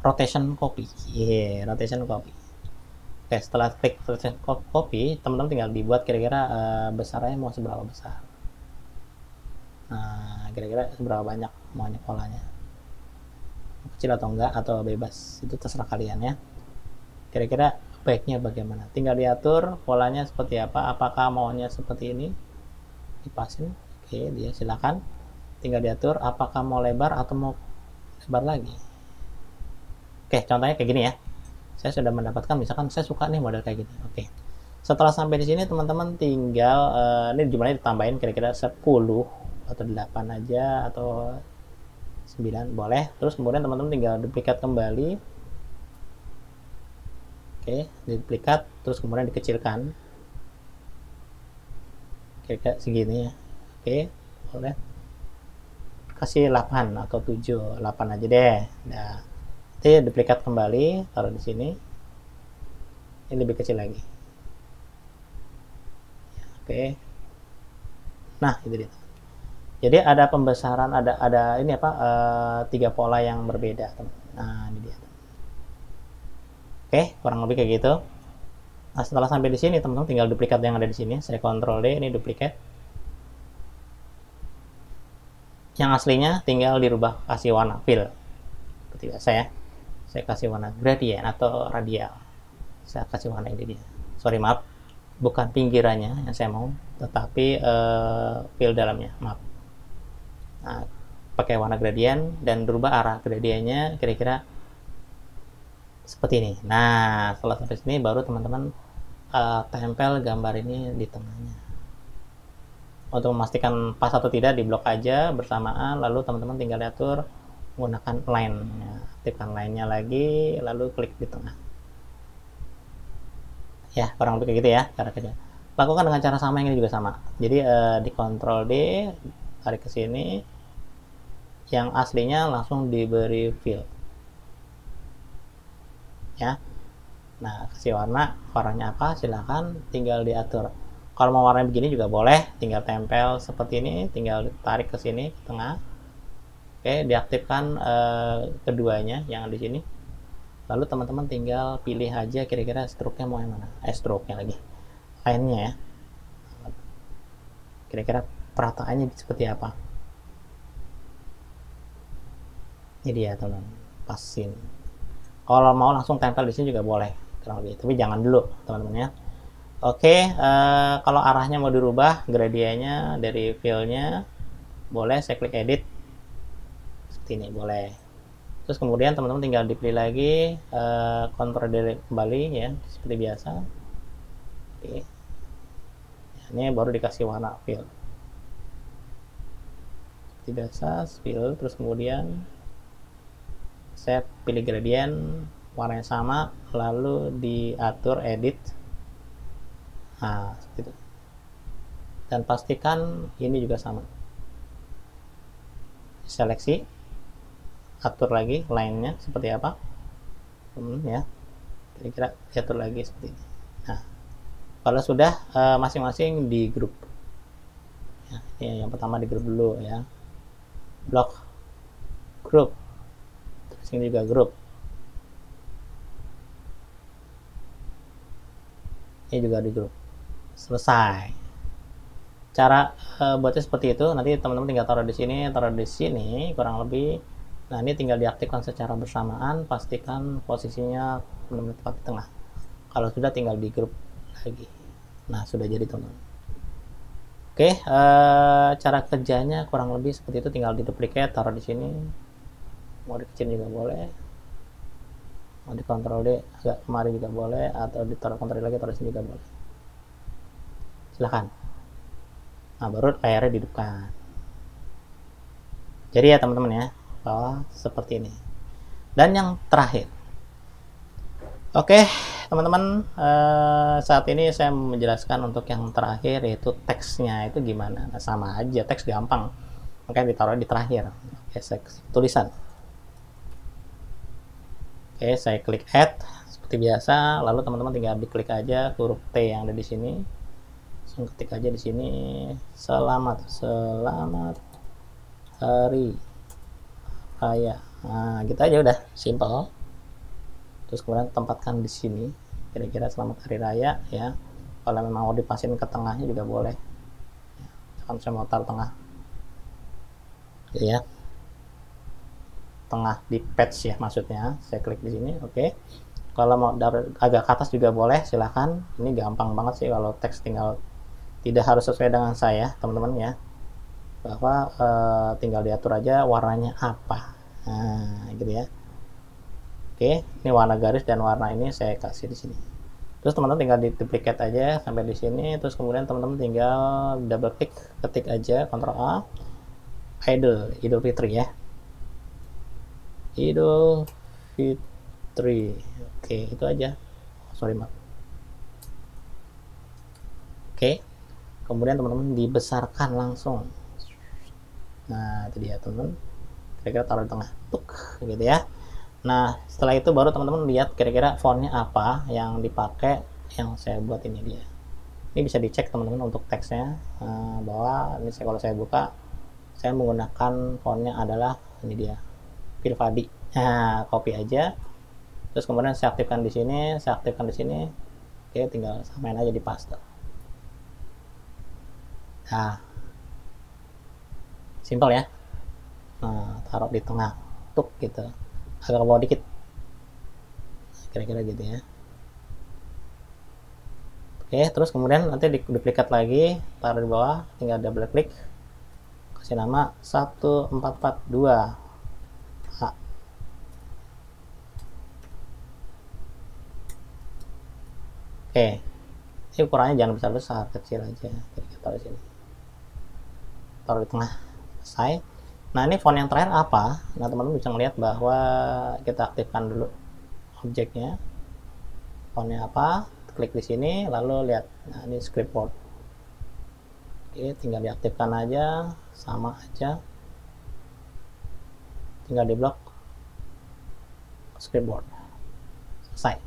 rotation copy. Rotation copy. Oke, setelah klik rotation copy, teman-teman tinggal dibuat kira-kira besarnya mau seberapa besar. Nah, kira-kira seberapa banyak maunya polanya. Kecil atau enggak atau bebas, itu terserah kalian ya. Kira-kira baiknya bagaimana? Tinggal diatur polanya seperti apa. Apakah maunya seperti ini? Dipasin. Oke, dia silakan. Tinggal diatur apakah mau lebar atau mau lebar lagi. Oke, contohnya kayak gini ya. Saya sudah mendapatkan, misalkan saya suka nih model kayak gini. Oke. Setelah sampai di sini teman-teman tinggal ini jumlahnya ditambahin kira-kira 10 atau 8 aja atau 9 boleh. Terus kemudian teman-teman tinggal duplikat kembali. Oke, duplikat terus kemudian dikecilkan. Kira-kira segini ya. Oke, boleh. Kasih 8 atau 7, 8 aja deh. Nah, duplikat kembali, taruh di sini. Ini lebih kecil lagi. Oke. Nah, itu dia. Jadi ada pembesaran, ada ini apa? 3 pola yang berbeda. Nah, ini dia. Oke, kurang lebih kayak gitu. Nah, setelah sampai di sini, teman-teman tinggal duplikat yang ada di sini. Saya Ctrl D, ini duplikat. Yang aslinya tinggal dirubah kasih warna fill. Seperti biasa ya. Saya kasih warna gradient atau radial. Saya kasih warna ini dia. Sorry maaf, bukan pinggirannya yang saya mau, tetapi fill dalamnya. Maaf. Nah, pakai warna gradient dan berubah arah gradiennya kira-kira seperti ini. Nah, setelah sampai sini baru teman-teman tempel gambar ini di tengahnya. Untuk memastikan pas atau tidak, di blok aja bersamaan, lalu teman-teman tinggal atur menggunakan line. Aktifkan line-nya lagi, lalu klik di tengah. Ya, kurang lebih kayak gitu ya cara kerja. Lakukan dengan cara sama, yang ini juga sama. Jadi di Ctrl D, tarik ke sini. Yang aslinya langsung diberi fill. Ya. Nah, kasih warnanya apa? Silakan tinggal diatur. Kalau mau warna begini juga boleh, tinggal tempel seperti ini, tinggal tarik ke sini ke tengah. Oke, diaktifkan keduanya yang di sini. Lalu teman-teman tinggal pilih aja kira-kira stroke-nya mau yang mana. Stroke-nya lagi. Line-nya ya. Kira-kira perataannya seperti apa. Ini dia teman-teman. Pasin. Kalau mau langsung tempel di sini juga boleh. Tapi jangan dulu teman-teman ya. Oke, kalau arahnya mau dirubah, gradiennya dari fill-nya boleh, saya klik edit seperti ini, boleh. Terus kemudian teman-teman tinggal dipilih lagi, Ctrl D kembali ya, seperti biasa. Oke. Ini baru dikasih warna fill. Seperti biasa, fill, terus kemudian saya pilih gradient, warnanya sama, lalu diatur edit. Nah, seperti itu. Dan pastikan ini juga sama. Seleksi, atur lagi line-nya seperti apa. Ya. Kira-kira diatur lagi seperti ini. Nah, Kalau sudah, masing-masing di grup. Ya, ini yang pertama di grup dulu ya. Blok grup. Terus ini juga grup. Ini juga di grup. Selesai. Cara buatnya seperti itu. Nanti teman-teman tinggal taruh di sini, kurang lebih. Nah, ini tinggal diaktifkan secara bersamaan. Pastikan posisinya benar-benar tepat di tengah. Kalau sudah, tinggal di grup lagi. Nah, sudah jadi teman-teman. Oke, cara kerjanya kurang lebih seperti itu. Tinggal di duplicate, taruh di sini. Mau dikecilin juga boleh. Mau di Ctrl D agak kemari juga boleh, atau ditaruh Ctrl D lagi, taruh sini juga boleh. Silahkan. Nah, baru layarnya dihidupkan. Jadi ya teman-teman ya, bahwa seperti ini. Dan yang terakhir, oke teman-teman, saat ini saya menjelaskan untuk yang terakhir, yaitu teksnya itu gimana. Nah, sama aja, teks gampang, makanya ditaruh di terakhir. Oke, tulisan. Oke, saya klik add seperti biasa, lalu teman-teman tinggal diklik aja huruf T yang ada di sini. Langsung ketik aja di sini, selamat hari raya. Nah, gitu aja, udah simple. Terus kemudian tempatkan di sini, kira-kira selamat hari raya ya. Kalau memang mau dipasin ke tengahnya juga boleh. Kan saya mau taruh tengah, ya. Tengah di patch ya maksudnya. Saya klik di sini, oke. Kalau mau agak ke atas juga boleh, silahkan. Ini gampang banget sih kalau teks, tinggal tidak harus sesuai dengan saya teman-teman ya, bahwa tinggal diatur aja warnanya apa. Nah gitu ya. Oke, ini warna garis dan warna ini saya kasih di sini. Terus teman-teman tinggal di duplicate aja sampai di sini. Terus kemudian teman-teman tinggal double klik, ketik aja Ctrl A, Idul Fitri ya, Idul Fitri. Oke, itu aja. Sorry maaf. Oke, kemudian teman-teman dibesarkan langsung. Nah itu dia teman-teman, kira-kira taruh di tengah, tuk gitu ya. Nah setelah itu baru teman-teman lihat kira-kira fontnya apa yang dipakai, yang saya buat ini dia. Ini bisa dicek teman-teman untuk teksnya, bahwa ini kalau saya buka, saya menggunakan fontnya adalah ini dia, Pilvadi. Nah copy aja, terus kemudian saya aktifkan di sini, Oke, tinggal samain aja di paste. Nah simple ya. Nah taruh di tengah, tuk gitu, agak ke bawah dikit, kira-kira gitu ya. Oke, terus kemudian nanti duplikat lagi, taruh di bawah, tinggal double klik, kasih nama 1442 A. Oke, ini ukurannya jangan besar-besar, kecil aja, kita taruh di sini, taruh di tengah. Selesai. Nah ini font yang terakhir apa? Nah teman-teman bisa melihat bahwa kita aktifkan dulu objeknya, fontnya apa, klik di sini, lalu lihat. Nah ini scriptboard. Oke, tinggal diaktifkan aja, sama aja, tinggal di blok scriptboard. Selesai.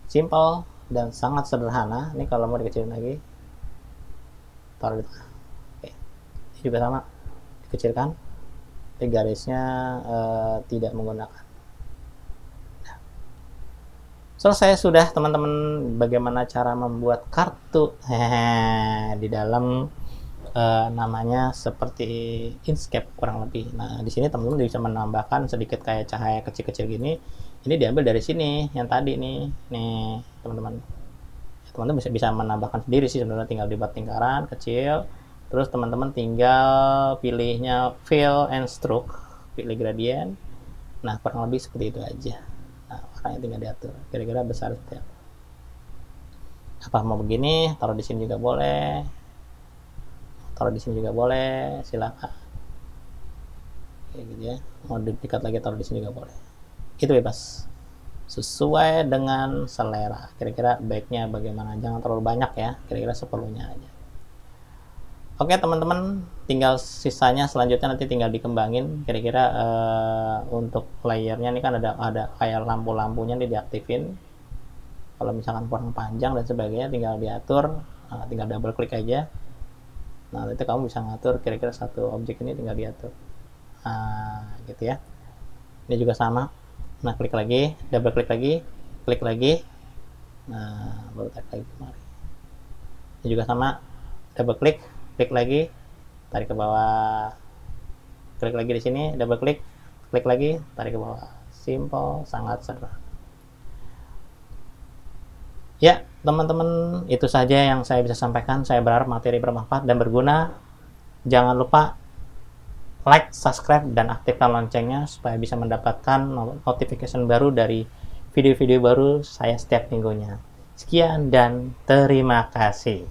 Simple dan sangat sederhana. Ini kalau mau dikecilin lagi, taruh di tengah. Oke, ini juga sama, dikecilkan, tapi garisnya tidak menggunakan. Nah, selesai sudah teman-teman bagaimana cara membuat kartu di dalam namanya seperti Inkscape kurang lebih. Nah di sini teman-teman bisa menambahkan sedikit kayak cahaya kecil-kecil gini. Ini diambil dari sini yang tadi nih teman-teman. Teman-teman bisa menambahkan sendiri sih sebenarnya, tinggal dibuat lingkaran kecil, terus teman-teman tinggal pilihnya fill and stroke, pilih gradient. Nah kurang lebih seperti itu aja. Nah warnanya tinggal diatur, kira-kira besar seperti apa mau begini, taruh di sini juga boleh, taruh di sini juga boleh, silakan. Kayak gitu ya, mau duplikat lagi taruh di sini juga boleh, itu bebas sesuai dengan selera. Kira-kira baiknya bagaimana, jangan terlalu banyak ya, kira-kira seperlunya aja. Oke teman-teman, tinggal sisanya selanjutnya nanti tinggal dikembangin. Kira-kira untuk layernya ini kan ada kayak lampu-lampunya nih, diaktifin. Kalau misalkan kurang panjang dan sebagainya tinggal diatur, tinggal double klik aja. Nah, itu kamu bisa ngatur kira-kira satu objek ini tinggal diatur. Gitu ya. Ini juga sama. Nah, klik lagi, double klik lagi, klik lagi. Nah, baru tarik lagi kemari. Ini juga sama, double klik, klik lagi, tarik ke bawah. Klik lagi di sini, double klik, klik lagi, tarik ke bawah. Simple, sangat sederhana. Ya, teman-teman, itu saja yang saya bisa sampaikan. Saya berharap materi bermanfaat dan berguna. Jangan lupa like, subscribe, dan aktifkan loncengnya supaya bisa mendapatkan notification baru dari video-video baru saya setiap minggunya. Sekian dan terima kasih.